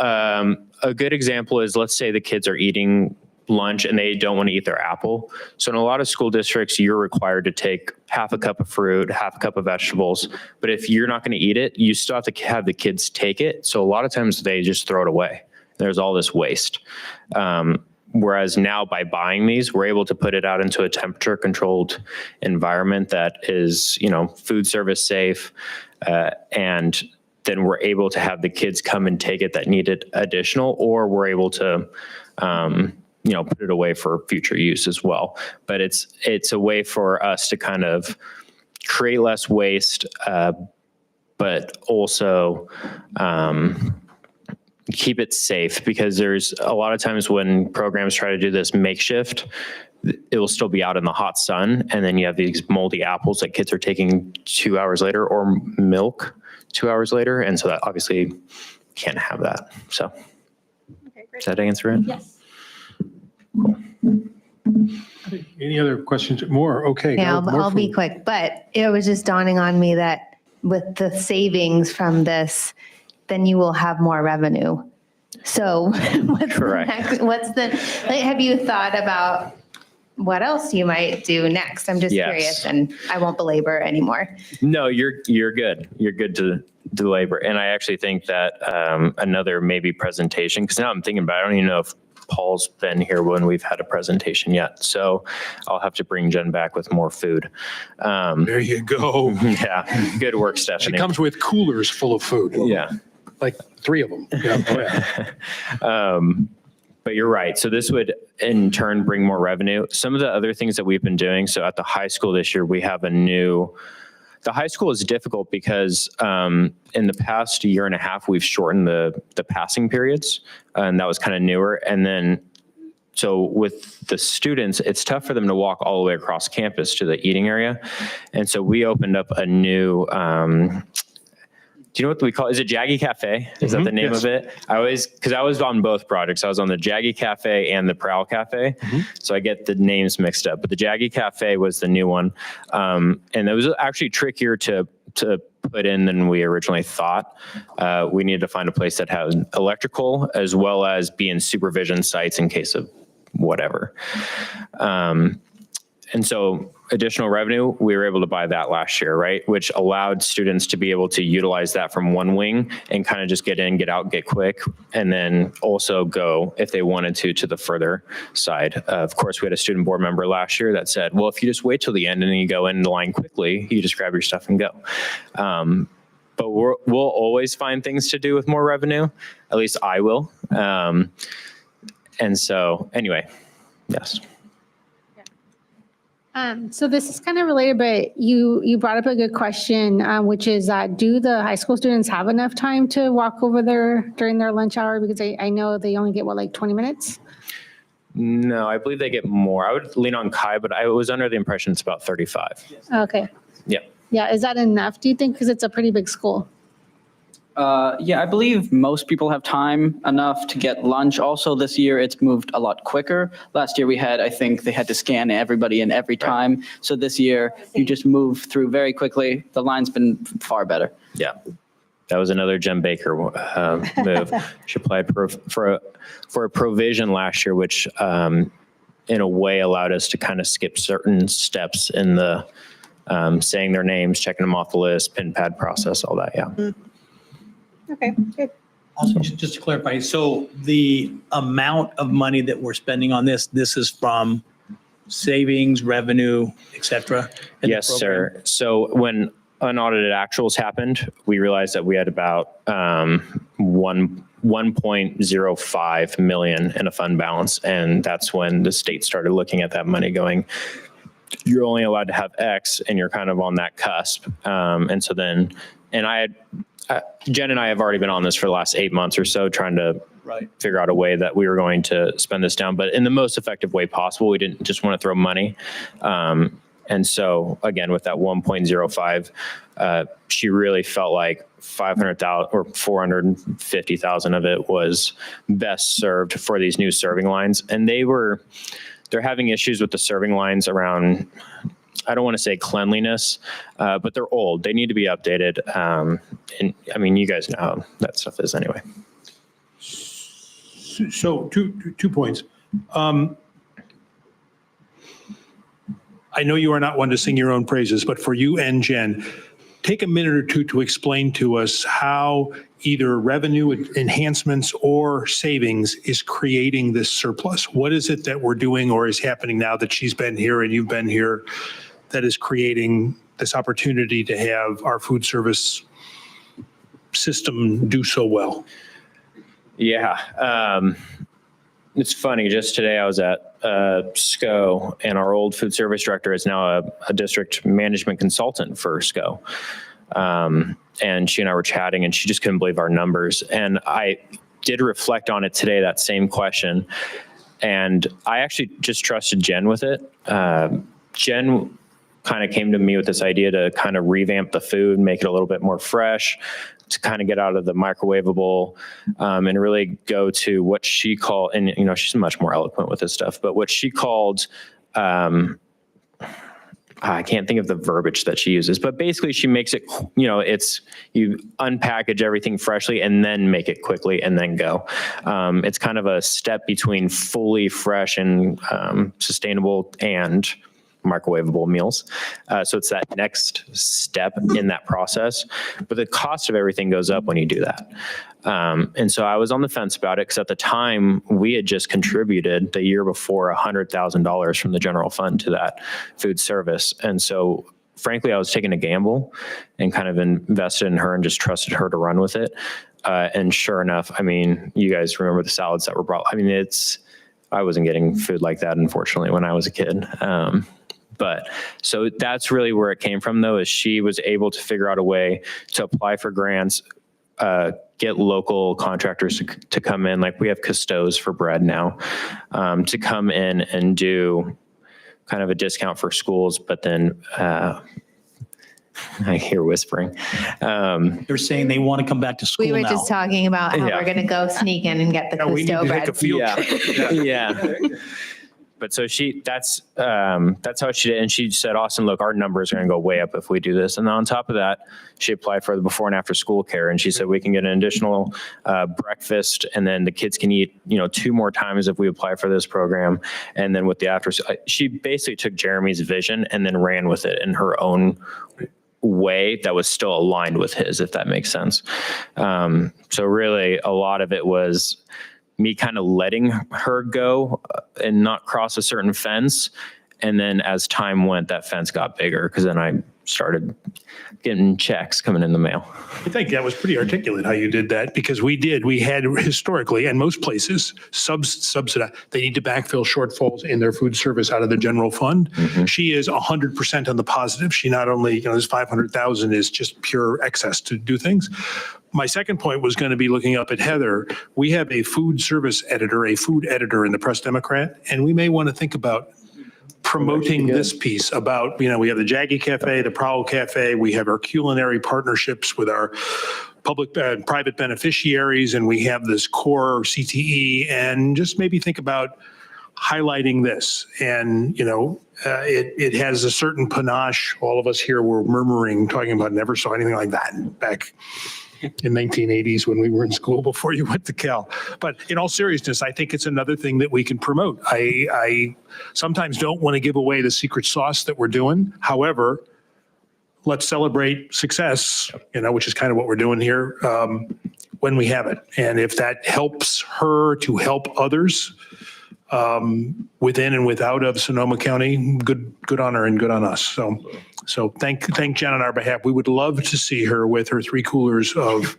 a good example is, let's say the kids are eating lunch and they don't want to eat their apple. So in a lot of school districts, you're required to take half a cup of fruit, half a cup of vegetables. But if you're not going to eat it, you still have to have the kids take it. So a lot of times they just throw it away. There's all this waste. Whereas now by buying these, we're able to put it out into a temperature controlled environment that is, food service safe, and then we're able to have the kids come and take it that needed additional, or we're able to, put it away for future use as well. But it's a way for us to kind of create less waste, but also keep it safe, because there's a lot of times when programs try to do this makeshift, it will still be out in the hot sun. And then you have these moldy apples that kids are taking 2 hours later, or milk 2 hours later. And so that obviously can't have that. So does that answer it? Yes. Cool. Any other questions? More? Okay. Yeah, more I'll be food. quick, but it was just dawning on me that with the savings from this, then you will have more revenue. So have you thought about what else you might do next? I'm just curious, and I won't belabor anymore. No, you're good. You're good to belabor. And I actually think that another maybe presentation, because now I'm thinking about it, I don't even know if Paul's been here when we've had a presentation yet. So I'll have to bring Jen back with more food. There you go. Yeah, good work, She Stephanie. comes with coolers full of food. Yeah. Like 3 of them. Yeah. But you're right. So this would in turn bring more revenue. Some of the other things that we've been doing. So at the high school this year, we have the high school is difficult because in the past year and a half, we've shortened the passing periods, and that was kind of newer. And then, so with the students, it's tough for them to walk all the way across campus to the eating area. And so we opened up a new, do you know what we call it? Is it Jaggy Cafe? Is that the name of it? Because I was on both projects. I was on the Jaggy Cafe and the Prowl Cafe. So I get the names mixed up. But the Jaggy Cafe was the new one. And it was actually trickier to put in than we originally thought. We needed to find a place that had electrical as well as be in supervision sites in case of whatever. And so additional revenue, we were able to buy that last year, right? Which allowed students to be able to utilize that from one wing and kind of just get in, get out, get quick, and then also go, if they wanted to the further side. Of course, we had a student board member last year that said, well, if you just wait till the end and then you go in the line quickly, you just grab your stuff and go. But we'll always find things to do with more revenue. At least I will. And so anyway, yes. So this is kind of related, but you brought up a good question, which is do the high school students have enough time to walk over there during their lunch hour? Because I know they only get, like 20 minutes? No, I believe they get more. I would lean on Kai, but I was under the impression it's about 35. Okay. Yeah. Yeah, is that enough, do you think? Because it's a pretty big school. Yeah, I believe most people have time enough to get lunch. Also, this year it's moved a lot quicker. Last year I think they had to scan everybody in every time. So this year you just move through very quickly. The line's been far better. Yeah. That was another Jen Baker move. She applied for a provision last year, which in a way allowed us to kind of skip certain steps in the saying their names, checking them off the list, pin pad process, all that. Yeah. Okay, good. Also, just to clarify, so the amount of money that we're spending on this is from savings, revenue, et cetera? Yes, sir. So when unaudited actuals happened, we realized that we had about 1.05 million in a fund balance. And that's when the state started looking at that money going, you're only allowed to have X, and you're kind of on that cusp. And so then, Jen and I have already been on this for the last 8 months or so, trying to figure out a way that we were going to spend this down, but in the most effective way possible. We didn't just want to throw money. And so again, with that 1.05, she really felt like 500,000 or 450,000 of it was best served for these new serving lines. And they're having issues with the serving lines around, I don't want to say cleanliness, but they're old. They need to be updated. And I mean, you guys know how that stuff is anyway. So 2 points. I know you are not one to sing your own praises, but for you and Jen, take a minute or two to explain to us how either revenue enhancements or savings is creating this surplus. What is it that we're doing or is happening now that she's been here and you've been here that is creating this opportunity to have our food service system do so well? Yeah. It's funny. Just today I was at SCO, and our old food service director is now a district management consultant for SCO. And she and I were chatting, and she just couldn't believe our numbers. And I did reflect on it today, that same question. And I actually just trusted Jen with it. Jen kind of came to me with this idea to kind of revamp the food, make it a little bit more fresh, to kind of get out of the microwavable, and really go to what she called, and you know, she's much more eloquent with this stuff, but what she called, I can't think of the verbiage that she uses, but basically she makes it, you know, you unpackage everything freshly and then make it quickly and then go. It's kind of a step between fully fresh and sustainable and microwavable meals. So it's that next step in that process. But the cost of everything goes up when you do that. And so I was on the fence about it because at the time we had just contributed the year before $100,000 from the general fund to that food service. And so frankly, I was taking a gamble and kind of invested in her and just trusted her to run with it. And sure enough, I mean, you guys remember the salads that were brought. I mean, I wasn't getting food like that, unfortunately, when I was a kid. But so that's really where it came from, though, is she was able to figure out a way to apply for grants, get local contractors to come in. Like we have Custos for bread now, to come in and do kind of a discount for schools. But then I hear whispering. They're saying they want to come back to school We were now. just talking about how Yeah. we're going to go sneak in and get the We need Cousteau to bread. take a field trip. Yeah. But so that's how she did. And she said, Austin, look, our numbers are going to go way up if we do this. And on top of that, she applied for the before and after school care. And she said, we can get an additional breakfast. And then the kids can eat, 2 more times if we apply for this program. And then with the after, she basically took Jeremy's vision and then ran with it in her own way that was still aligned with his, if that makes sense. So really a lot of it was me kind of letting her go and not cross a certain fence. And then as time went, that fence got bigger because then I started getting checks coming in the mail. I think that was pretty articulate how you did that because we had historically, and most places, subsidize. They need to backfill shortfalls in their food service out of the general fund. She is 100% on the positive. She not only, this 500,000 is just pure excess to do things. My second point was going to be looking up at Heather. We have a food service editor, a food editor in the Press Democrat, and we may want to think about promoting this piece about, we have the Jaggy Cafe, the Prowl Cafe, we have our culinary partnerships with our public and private beneficiaries, and we have this core CTE, and just maybe think about highlighting this. And, it has a certain panache. All of us here were murmuring, talking about never saw anything like that back in 1980s when we were in school before you went to Cal. But in all seriousness, I think it's another thing that we can promote. I sometimes don't want to give away the secret sauce that we're doing. However, let's celebrate success, which is kind of what we're doing here, when we have it. And if that helps her to help others within and without of Sonoma County, good on her and good on us. So thank Jen on our behalf. We would love to see her with her 3 coolers of,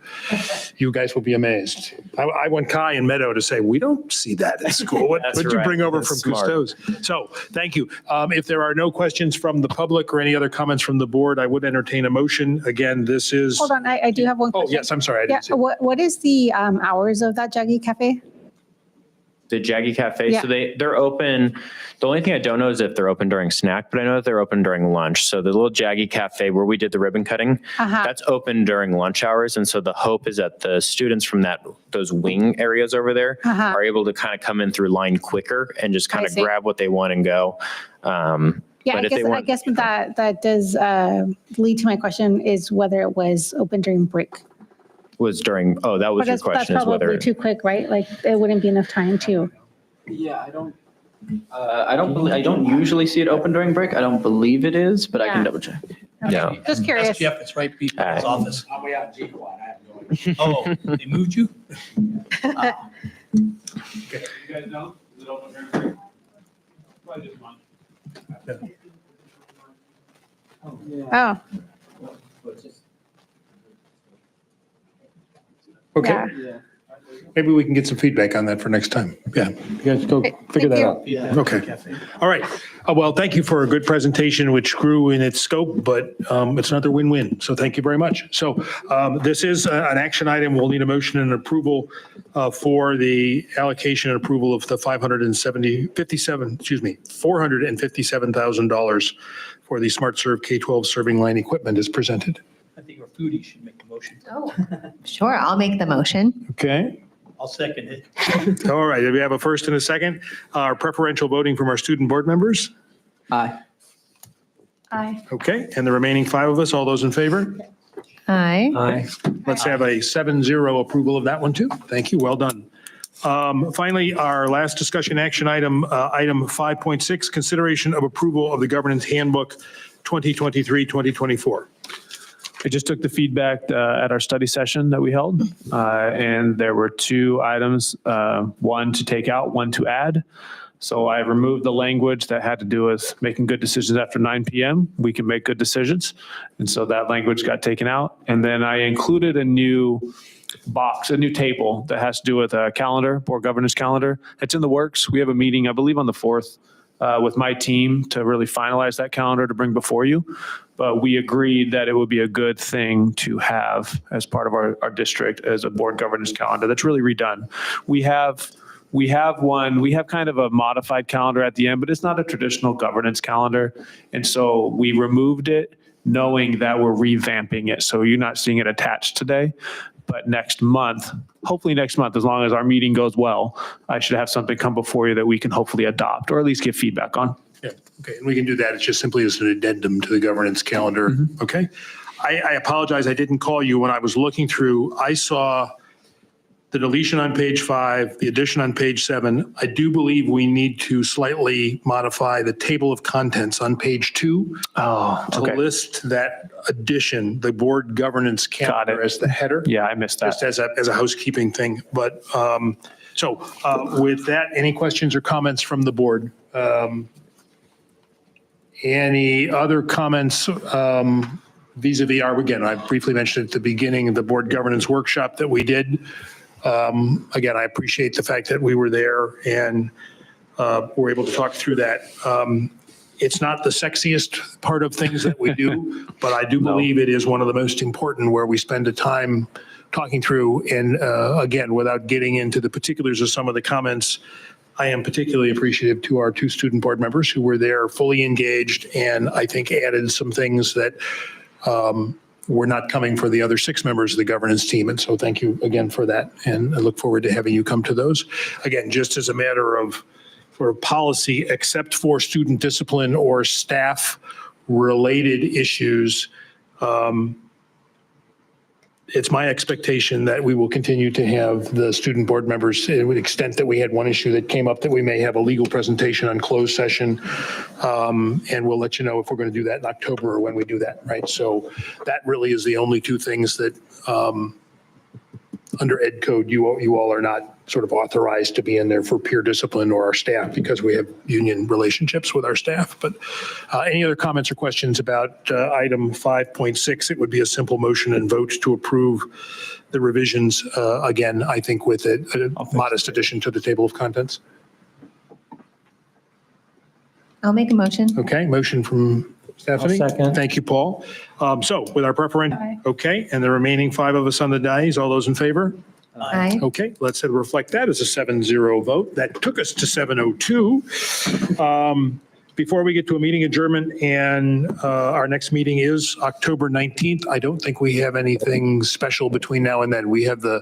you guys will be amazed. I want Kai and Meadow to say, we don't see that at school. What'd you bring over That's from smart. Cousteau's? So thank you. If there are no questions from the public or any other comments from the board, I would entertain a motion. Again, this is. Hold on, I do have one Oh, question. yes, I'm sorry. I Yeah, didn't see. what is the hours of that Jaggy Cafe? The Jaggy Cafe, Yeah. so they're open. The only thing I don't know is if they're open during snack, but I know that they're open during lunch. So the little Jaggy Cafe where we did the ribbon cutting, that's open during lunch hours. And so the hope is that the students from those wing areas over there are able to kind of come in through line quicker and just kind I of see. grab what they want and go. Yeah, But if they I weren't- guess that does lead to my question is whether it was open during break. Was during, that was your That's question, is whether. probably too quick, right? Like it wouldn't be enough time to. Yeah, I don't usually see it open during break. I don't believe it is, but I can Yeah. double check. Yeah. Just curious. That's Jeff, it's right before his All right. office. Oh, they moved you? Okay, you guys know? Is it open during break? Probably just one. Oh, Okay. yeah. Maybe we can get some feedback on that for next time. Yeah, you guys go figure that out. Okay. All right. Well, thank you for a good presentation, which grew in its scope, but it's another win-win. So thank you very much. So this is an action item. We'll need a motion and approval for the allocation and approval of the $457,000 for the Smart Serve K-12 serving line equipment as presented. I think our foodie should make the motion. Sure, I'll make the motion. Okay. I'll second it. All right. We have a first and a second. Our preferential voting from our student board members. Aye. Aye. Okay. And the remaining 5 of us, all those in favor? Aye. Aye. Let's have a 7-0 approval of that one too. Thank you. Well done. Finally, our last discussion action item, item 5.6, consideration of approval of the governance handbook 2023-2024. I just took the feedback at our study session that we held, and there were two items, one to take out, one to add. So I removed the language that had to do with making good decisions after 9 p.m. We can make good decisions. And so that language got taken out. And then I included a new box, a new table that has to do with a calendar, board governance calendar. It's in the works. We have a meeting, I believe, on the 4th with my team to really finalize that calendar to bring before you. But we agreed that it would be a good thing to have as part of our district as a board governance calendar that's really redone. We have kind of a modified calendar at the end, but it's not a traditional governance calendar. And so we removed it knowing that we're revamping it. So you're not seeing it attached today, but next month, hopefully next month, as long as our meeting goes well, I should have something come before you that we can hopefully adopt or at least give feedback on. Yeah, okay, and we can do that. It's just simply as an addendum to the governance calendar, okay? I apologize, I didn't call you when I was looking through. I saw the deletion on page 5, the addition on page 7. I do believe we need to slightly modify the table of contents on page 2 to list that addition, the board governance calendar as the header. Yeah, I missed that. Just as a housekeeping thing. But with that, any questions or comments from the board? Any other comments vis-a-vis again, I briefly mentioned at the beginning of the board governance workshop that we did. Again, I appreciate the fact that we were there and were able to talk through that. It's not the sexiest part of things that we do, but I do believe it is one of the most important where we spend the time talking through. And again, without getting into the particulars of some of the comments, I am particularly appreciative to our 2 student board members who were there fully engaged and I think added some things that were not coming for the other 6 members of the governance team. And so thank you again for that. And I look forward to having you come to those. Again, just as a matter of for policy, except for student discipline or staff related issues, it's my expectation that we will continue to have the student board members, to the extent that we had one issue that came up that we may have a legal presentation on closed session. And we'll let you know if we're going to do that in October or when we do that, right? So that really is the only 2 things that under Ed Code, you all are not sort of authorized to be in there for peer discipline or our staff because we have union relationships with our staff. But any other comments or questions about item 5.6? It would be a simple motion and vote to approve the revisions. Again, I think with a modest addition to the table of contents. I'll make a motion. Okay, motion from Stephanie. I'll second. Thank you, Paul. So with our preference, okay, and the remaining 5 of us on the dais, all those in favor? Aye. Okay, let's reflect that as a 7-0 vote. That took us to 7:02. Before we get to a meeting adjournment, and our next meeting is October 19th. I don't think we have anything special between now and then. We have the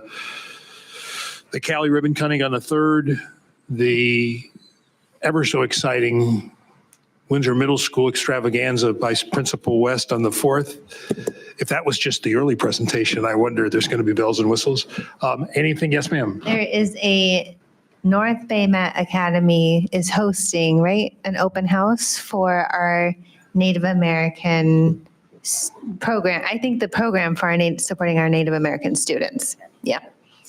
Cali ribbon cutting on the 3rd, the ever so exciting Windsor Middle School extravaganza by Principal West on the 4th. If that was just the early presentation, I wonder if there's going to be bells and whistles. Anything? Yes, ma'am. There is a North Bay Met Academy is hosting, right, an open house for our Native American program. I think the program for our supporting our Native American students. Yeah.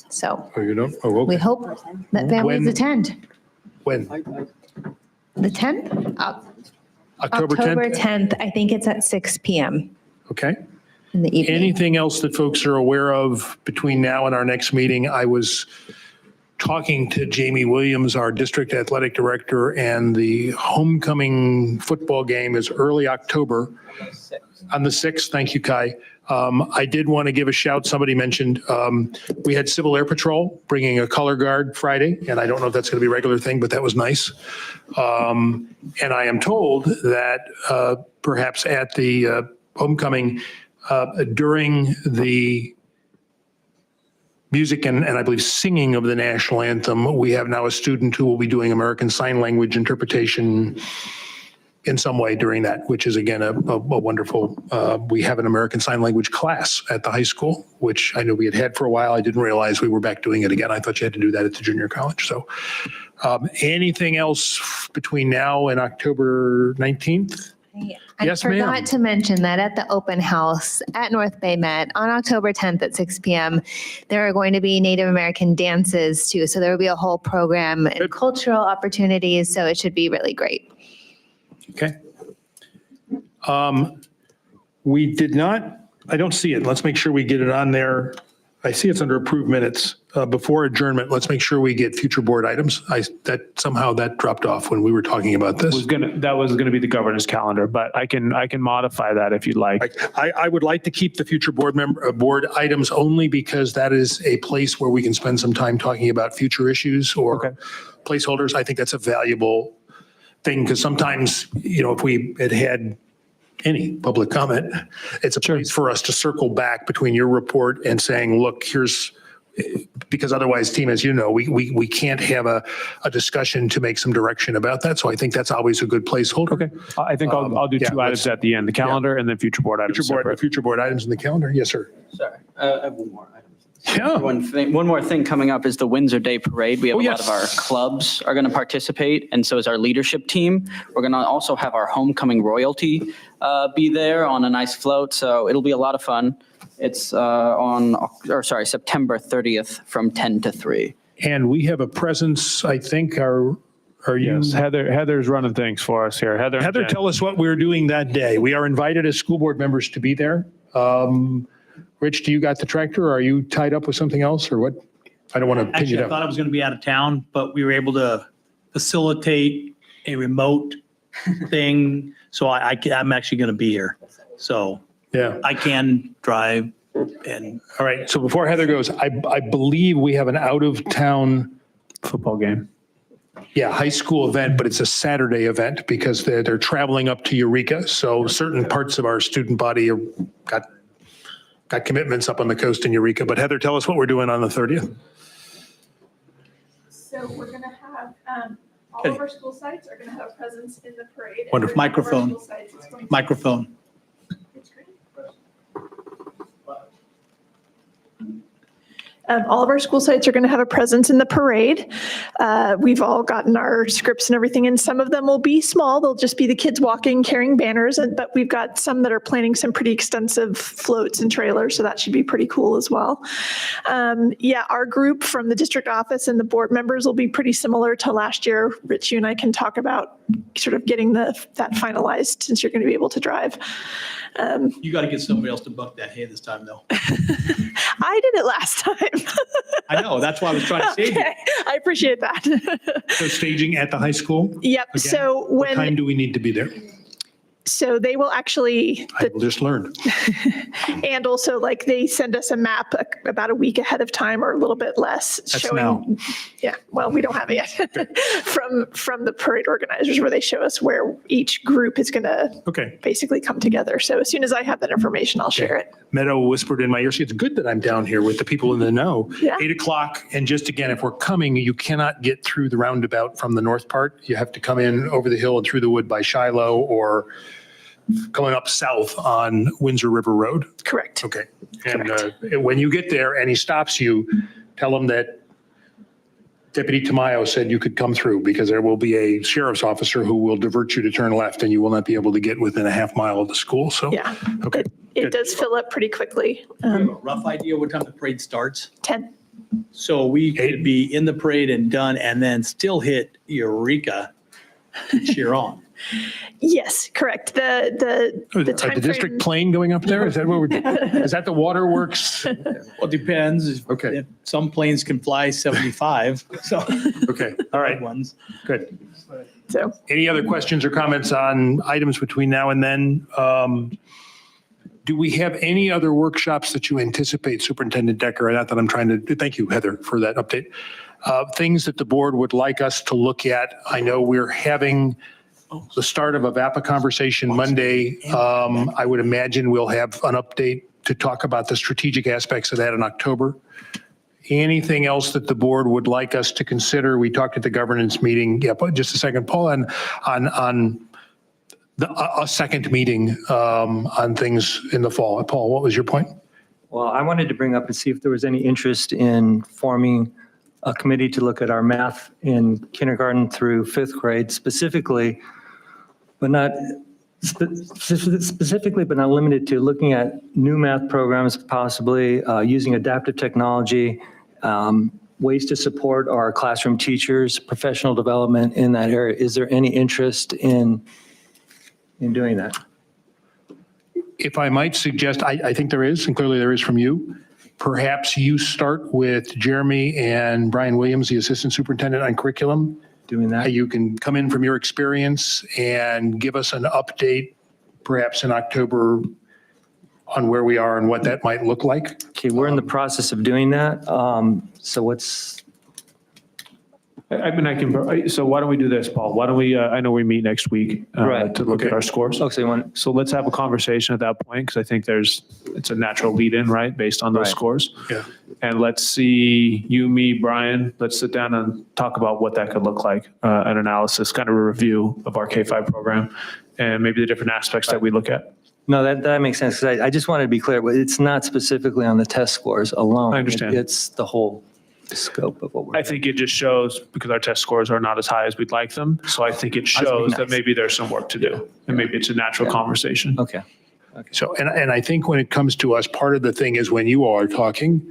So Oh, you don't? Oh, we okay. hope that families When? attend. When? The 10th? October 10th? October 10th. I think it's at 6 p.m. Okay. in the evening. Anything else that folks are aware of between now and our next meeting? I was talking to Jamie Williams, our district athletic director, and the homecoming football game is early October. On the 6th. Thank you, Kai. I did want to give a shout. Somebody mentioned we had Civil Air Patrol bringing a color guard Friday, and I don't know if that's going to be a regular thing, but that was nice. And I am told that perhaps at the homecoming during the music and I believe singing of the national anthem, we have now a student who will be doing American Sign Language interpretation in some way during that, which is again, a wonderful, we have an American Sign Language class at the high school, which I knew we had for a while. I didn't realize we were back doing it again. I thought you had to do that at the junior college. So anything else between now and October 19th? I Yes, ma'am. forgot to mention that at the open house at North Bay Met on October 10th at 6 p.m., there are going to be Native American dances too. So there will be a whole program and cultural opportunities. So it should be really great. Okay. We did not, I don't see it. Let's make sure we get it on there. I see it's under approved minutes. Before adjournment, let's make sure we get future board items. Somehow that dropped off when we were talking about this. That was gonna be the governance calendar, but I can modify that if you'd like. I would like to keep the future board items only because that is a place where we can spend some time talking about future issues or placeholders. I think that's a valuable thing because sometimes, if we had any public comment, it's a place for us to circle back between your report and saying, look, because otherwise, team, as you know, we can't have a discussion to make some direction about that. So I think that's always a good placeholder. Okay. I think I'll do two items at the end, the calendar and then future board items. Future board items in the calendar. Yes, sir. Sorry, I have one more item. Yeah. One more thing coming up is the Windsor Day Parade. We have a lot yes. of our clubs are going to participate, and so is our leadership team. We're going to also have our homecoming royalty be there on a nice float, so it'll be a lot of fun. It's September 30th from 10 to 3. And we have a presence, I think, are you? Yes, Heather's running things for us here. Heather, tell us what we're doing that day. We are invited as school board members to be there. Rich, do you got the tractor or are you tied up with something else or what? I don't want to pin you Actually, I down. thought I was going to be out of town, but we were able to facilitate a remote thing. So I'm actually going to be here. So Yeah. I can drive and. All right. So before Heather goes, I believe we have an out of town football game. Yeah, high school event, but it's a Saturday event because they're traveling up to Eureka. So certain parts of our student body got commitments up on the coast in Eureka. But Heather, tell us what we're doing on the 30th. So we're going to have, all of our school sites are going to have a presence in the parade. Wonderful. Microphone. Microphone. All of our school sites are going to have a presence in the parade. We've all gotten our scripts and everything, and some of them will be small. They'll just be the kids walking, carrying banners, but we've got some that are planning some pretty extensive floats and trailers, so that should be pretty cool as well. Our group from the district office and the board members will be pretty similar to last year. Rich, you and I can talk about sort of getting that finalized since you're going to be able to drive. You got to get somebody else to buck that hay this time, though. I did it last time. I know. That's why I was trying to save you. I appreciate that. So staging at the high school? Yep. Again, So what time do we need to be there? So they will actually, I just learned. and also like they send us a map about a week ahead of time or a little bit less. That's now. Yeah, well, we don't have it yet. from the parade organizers where they show us where each group is going to basically come together. So as soon as I have that information, I'll share it. Meadow whispered in my ear, it's good that I'm down here with the people in the know. Yeah. 8 o'clock. And just again, if we're coming, you cannot get through the roundabout from the north part. You have to come in over the hill and through the wood by Shiloh or coming up south on Windsor River Road. Correct. Okay. And when you get there and he stops you, tell him that Deputy Tamayo said you could come through because there will be a sheriff's officer who will divert you to turn left and you will not be able to get within a half mile of the school. So, yeah, okay. It does fill up pretty quickly. Do you have a rough idea what time the parade starts? 10. So we could be in the parade and done and then still hit Eureka and cheer on. Yes, correct. The time the district plane going up there? Is that what we're doing? Is that the waterworks? Well, it depends. Okay. If some planes can fly 75. So okay. All right. Ones. Good. So any other questions or comments on items between now and then? Do we have any other workshops that you anticipate, Superintendent Decker? Not that I'm trying to, thank you, Heather, for that update. Things that the board would like us to look at. I know we're having the start of a VAPA conversation Monday. I would imagine we'll have an update to talk about the strategic aspects of that in October. Anything else that the board would like us to consider? We talked at the governance meeting. Yeah, but just a second, Paul, on a second meeting on things in the fall. Paul, what was your point? Well, I wanted to bring up and see if there was any interest in forming a committee to look at our math in kindergarten through fifth grade specifically, but not specifically, but not limited to looking at new math programs, possibly using adaptive technology, ways to support our classroom teachers, professional development in that area. Is there any interest in doing that? If I might suggest, I think there is, and clearly there is from you. Perhaps you start with Jeremy and Brian Williams, the assistant superintendent on curriculum. Doing that. You can come in from your experience and give us an update, perhaps in October, on where we are and what that might look like. Okay, we're in the process of doing that. So what's, So why don't we do this, Paul? Why don't we, I know we meet next week Right. to look at Okay. our scores. So let's have a conversation at that point, because I think it's a natural lead in, right, based on those Right. scores. Yeah. And let's see, you, me, Brian, let's sit down and talk about what that could look like, an analysis, kind of a review of our K-5 program, and maybe the different aspects that we look at. no, that makes sense. 'Cause I just wanted to be clear, but it's not specifically on the test scores alone. I understand. It's the whole scope of what we're. I think it just shows, because our test scores are not as high as we'd like them, so I think it shows that nice. maybe there's some work to do, and maybe it's a natural conversation. Okay. So, and I think when it comes to us, part of the thing is when you all are talking,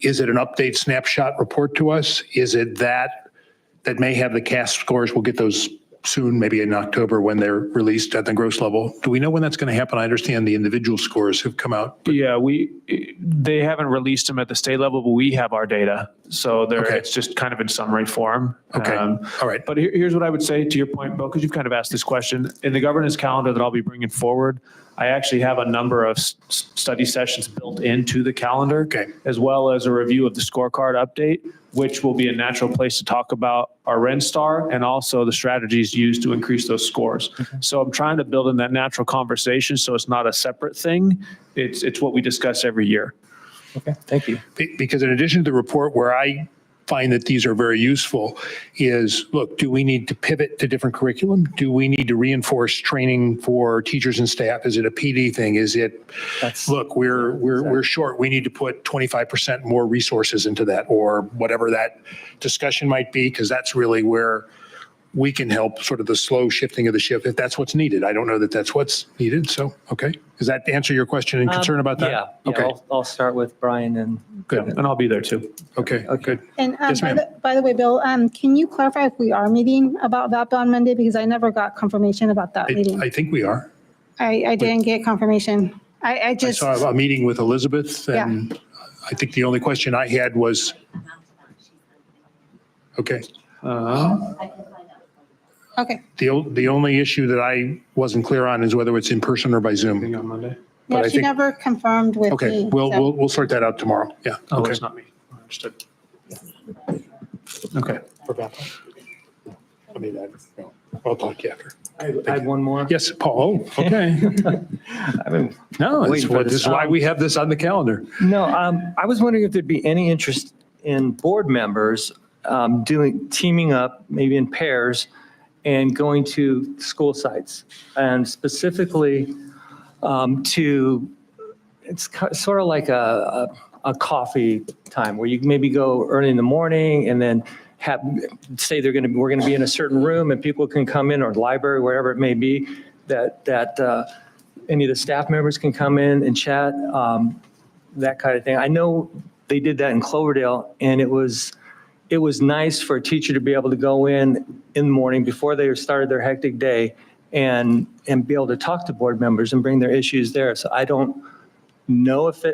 is it an update snapshot report to us? Is it that may have the CAS scores? We'll get those soon, maybe in October when they're released at the gross level. Do we know when that's going to happen? I understand the individual scores have come out. Yeah, they haven't released them at the state level, but we have our data. So Okay. it's just kind of in summary form. Okay, all right. But here's what I would say to your point, Bill, because you've kind of asked this question. In the governance calendar that I'll be bringing forward, I actually have a number of study sessions built into the calendar, Okay. as well as a review of the scorecard update, which will be a natural place to talk about our REN-STAR and also the strategies used to increase those scores. So I'm trying to build in that natural conversation so it's not a separate thing. It's what we discuss every year. Okay, thank you. Because in addition to the report, where I find that these are very useful is, look, do we need to pivot to different curriculum? Do we need to reinforce training for teachers and staff? Is it a PD thing? Is it, look, we're short. We need to put 25% more resources into that, or whatever that discussion might be, because that's really where we can help sort of the slow shifting of the ship, if that's what's needed. I don't know that that's what's needed. So, okay. Does that answer your question and concern about that? Yeah. Okay, I'll start with Brian and. good. And I'll be there too. Okay, good. And Yes, ma'am. by the way, Bill, can you clarify if we are meeting about VAPA on Monday? Because I never got confirmation about that meeting. I think we are. I didn't get confirmation. I I just, saw a meeting with Elizabeth, and I think the only question I had was, okay. okay. The only issue that I wasn't clear on is whether it's in person or by Zoom. On Monday? But Yeah, I she think- never confirmed with Okay, me. we'll, so- we'll sort that out tomorrow. Yeah, Oh, okay. it's not me. Understood. Okay. I mean, I'll talk to you after. I have one more. Yes, Paul, oh, okay. I've been No, waiting for this is why we have this on the calendar. No, I was wondering if there'd be any interest in board members teaming up, maybe in pairs, and going to school sites, and specifically it's sort of like a coffee time where you maybe go early in the morning and then say we're going to be in a certain room and people can come in, or library, wherever it may be, that any of the staff members can come in and chat, that kind of thing. I know they did that in Cloverdale, and it was nice for a teacher to be able to go in the morning before they started their hectic day and be able to talk to board members and bring their issues there. So I don't know if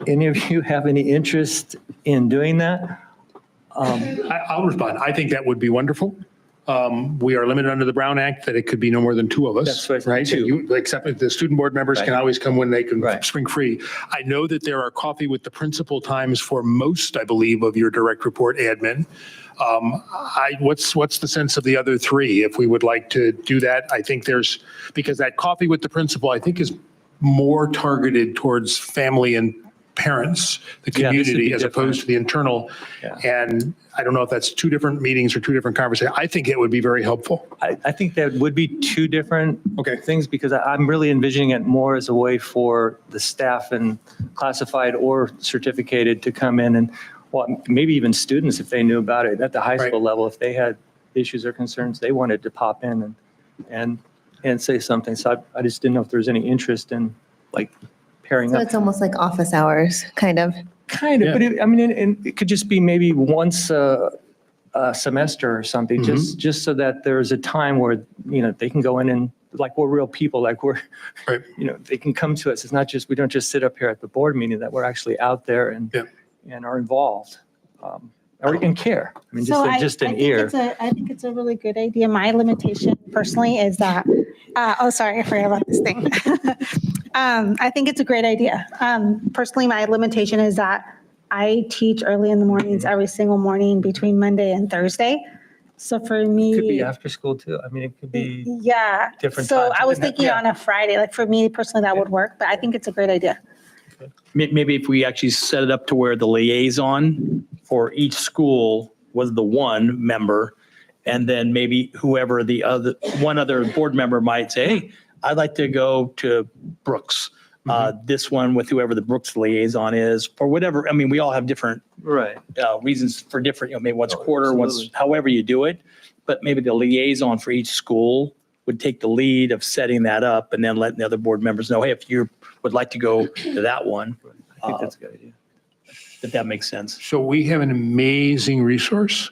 any of you have any interest in doing that. I'll respond. I think that would be wonderful. We are limited under the Brown Act that it could be no more than two of us. That's what I said, right? two. Except the student board members can Right. always come when they can Right. spring free. I know that there are coffee with the principal times for most, I believe, of your direct report admin. What's the sense of the other three? If we would like to do that, I think because that coffee with the principal, I think, is more targeted towards family and parents, the Yeah, this would community, be as different. opposed to the internal. Yeah. And I don't know if that's two different meetings or two different conversations. I think it would be very helpful. I think that would be two different Okay. things because I'm really envisioning it more as a way for the staff and classified or certificated to come in and, well, maybe even students, if they knew about it at the high Right. school level, if they had issues or concerns, they wanted to pop in and say something. So I just didn't know if there was any interest in like pairing So up. it's almost like office hours, kind of. Kind of, Yeah. but it could just be maybe once a semester or something, just so that there's a time where, they can go in and like we're real people, like we're, Right. they can come to us. It's not just, we don't just sit up here at the board meeting, that we're actually out there and are involved and care. I mean, just an ear. I think it's a really good idea. My limitation personally is that, sorry, I forgot about this thing. I think it's a great idea. Personally, my limitation is that I teach early in the mornings every single morning between Monday and Thursday. So for me. It could be after school too. I mean, it could be Yeah. different So times. I was thinking on a Friday, like for me personally, that would work, but I think it's a great idea. Maybe if we actually set it up to where the liaison for each school was the one member, and then maybe whoever one other board member might say, hey, I'd like to go to Brooks. This one with whoever the Brooks liaison is, or whatever. I mean, we all have different Right. reasons for different, maybe once a quarter, once, however you do it. But maybe the liaison for each school would take the lead of setting that up and then letting the other board members know, hey, if you would like to go to that one, I think that's a good idea. if that makes sense. So we have an amazing resource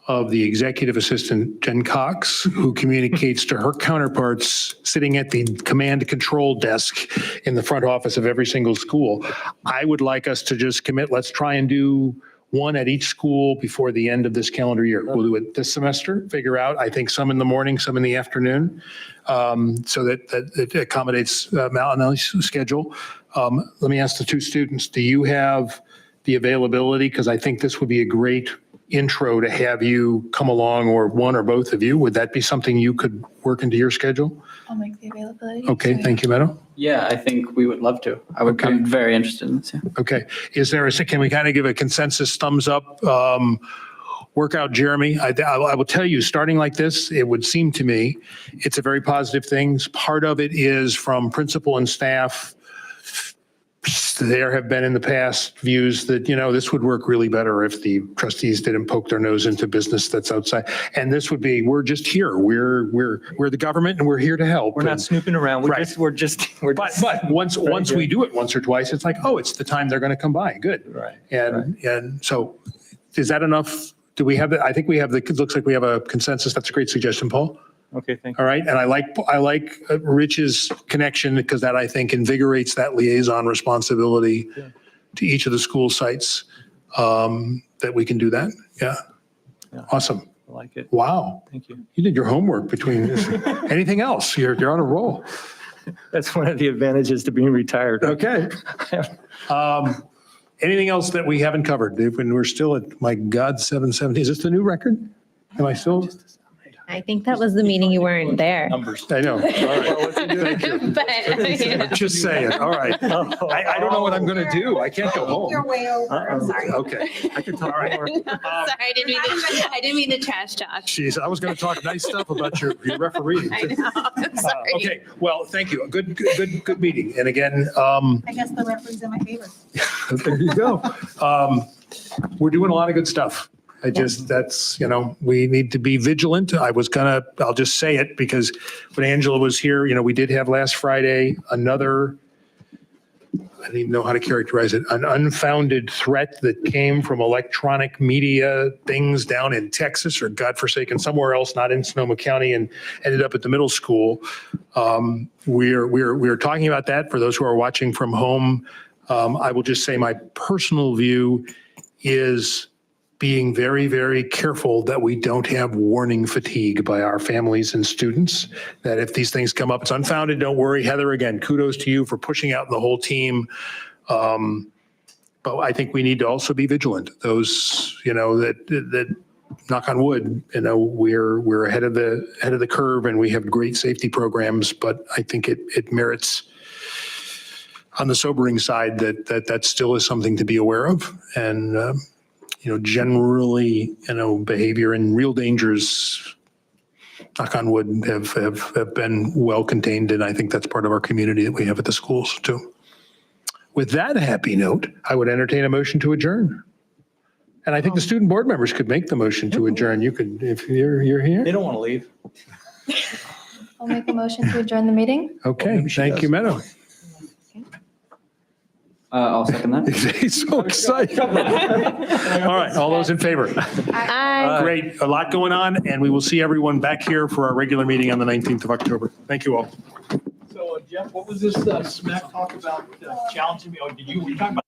of the executive assistant, Jen Cox, who communicates to her counterparts sitting at the command control desk in the front office of every single school. I would like us to just commit, let's try and do one at each school before the end of this calendar year. We'll do it this semester, figure out, I think some in the morning, some in the afternoon, so that it accommodates Mal and Ellie's schedule. Let me ask the two students, do you have the availability? Because I think this would be a great intro to have you come along, or one or both of you. Would that be something you could work into your schedule? I'll make the availability. Okay, thank you, Meadow. Yeah, I think we would love to. I'm very interested in this. Yeah. Okay, can we kind of give a consensus thumbs up? Work out Jeremy. I will tell you, starting like this, it would seem to me, it's a very positive thing. Part of it is from principal and staff. There have been in the past views that, this would work really better if the trustees didn't poke their nose into business that's outside. And this would be, we're just here. We're the government and we're here to help. We're not snooping around. But once we do it once or twice, it's like, oh, it's the time they're going to come by. Good. Right. And so is that enough? Do we have it? I think we have it looks like we have a consensus. That's a great suggestion, Paul. Okay, thank you. All right. And I like Rich's connection, because that, I think, invigorates that liaison responsibility to each of the school sites, that we can do that. Yeah. Awesome. I like it. Wow. Thank you. You did your homework between this. Anything else? You're on a roll. That's one of the advantages to being retired. Okay. Anything else that we haven't covered? When we're still at, my God, 7:17. Is this the new record? Am I still? I think that was the meeting you weren't there. Numbers. I know. All right. Thank you. But, I'm just saying. All right. I don't know what I'm going to do. I can't go home. You're way over, I'm sorry. Okay. I can talk more. sorry, I didn't mean to trash talk. Jeez, I was going to talk nice stuff about your referee. I know, I'm sorry. Okay, well, thank you. A good meeting. And again, I guess the referee's in my favor. there you go. We're doing a lot of good stuff. That's, we need to be vigilant. I'll just say it, because when Angela was here, we did have last Friday another, I don't even know how to characterize it, an unfounded threat that came from electronic media things down in Texas, or godforsaken somewhere else, not in Sonoma County, and ended up at the middle school. We're talking about that for those who are watching from home. I will just say my personal view is being very, very careful that we don't have warning fatigue by our families and students, that if these things come up, it's unfounded, don't worry. Heather, again, kudos to you for pushing out the whole team. But I think we need to also be vigilant. Those, that knock on wood, we're ahead of the curve, and we have great safety programs, but I think it merits on the sobering side, that still is something to be aware of. And, generally, behavior and real dangers, knock on wood, have been well contained. And I think that's part of our community that we have at the schools too. With that happy note, I would entertain a motion to adjourn. And I think the student board members could make the motion to adjourn. You could, if you're here. They don't want to leave. I'll make a motion to adjourn the meeting. Okay, thank you, Meadow. I'll second that. He's so excited. All right, all those in favor? Great, a lot going on, and we will see everyone back here for our regular meeting on the 19th of October. Thank you all. So Jeff, what was this smack talk about challenging me? Oh, were you talking about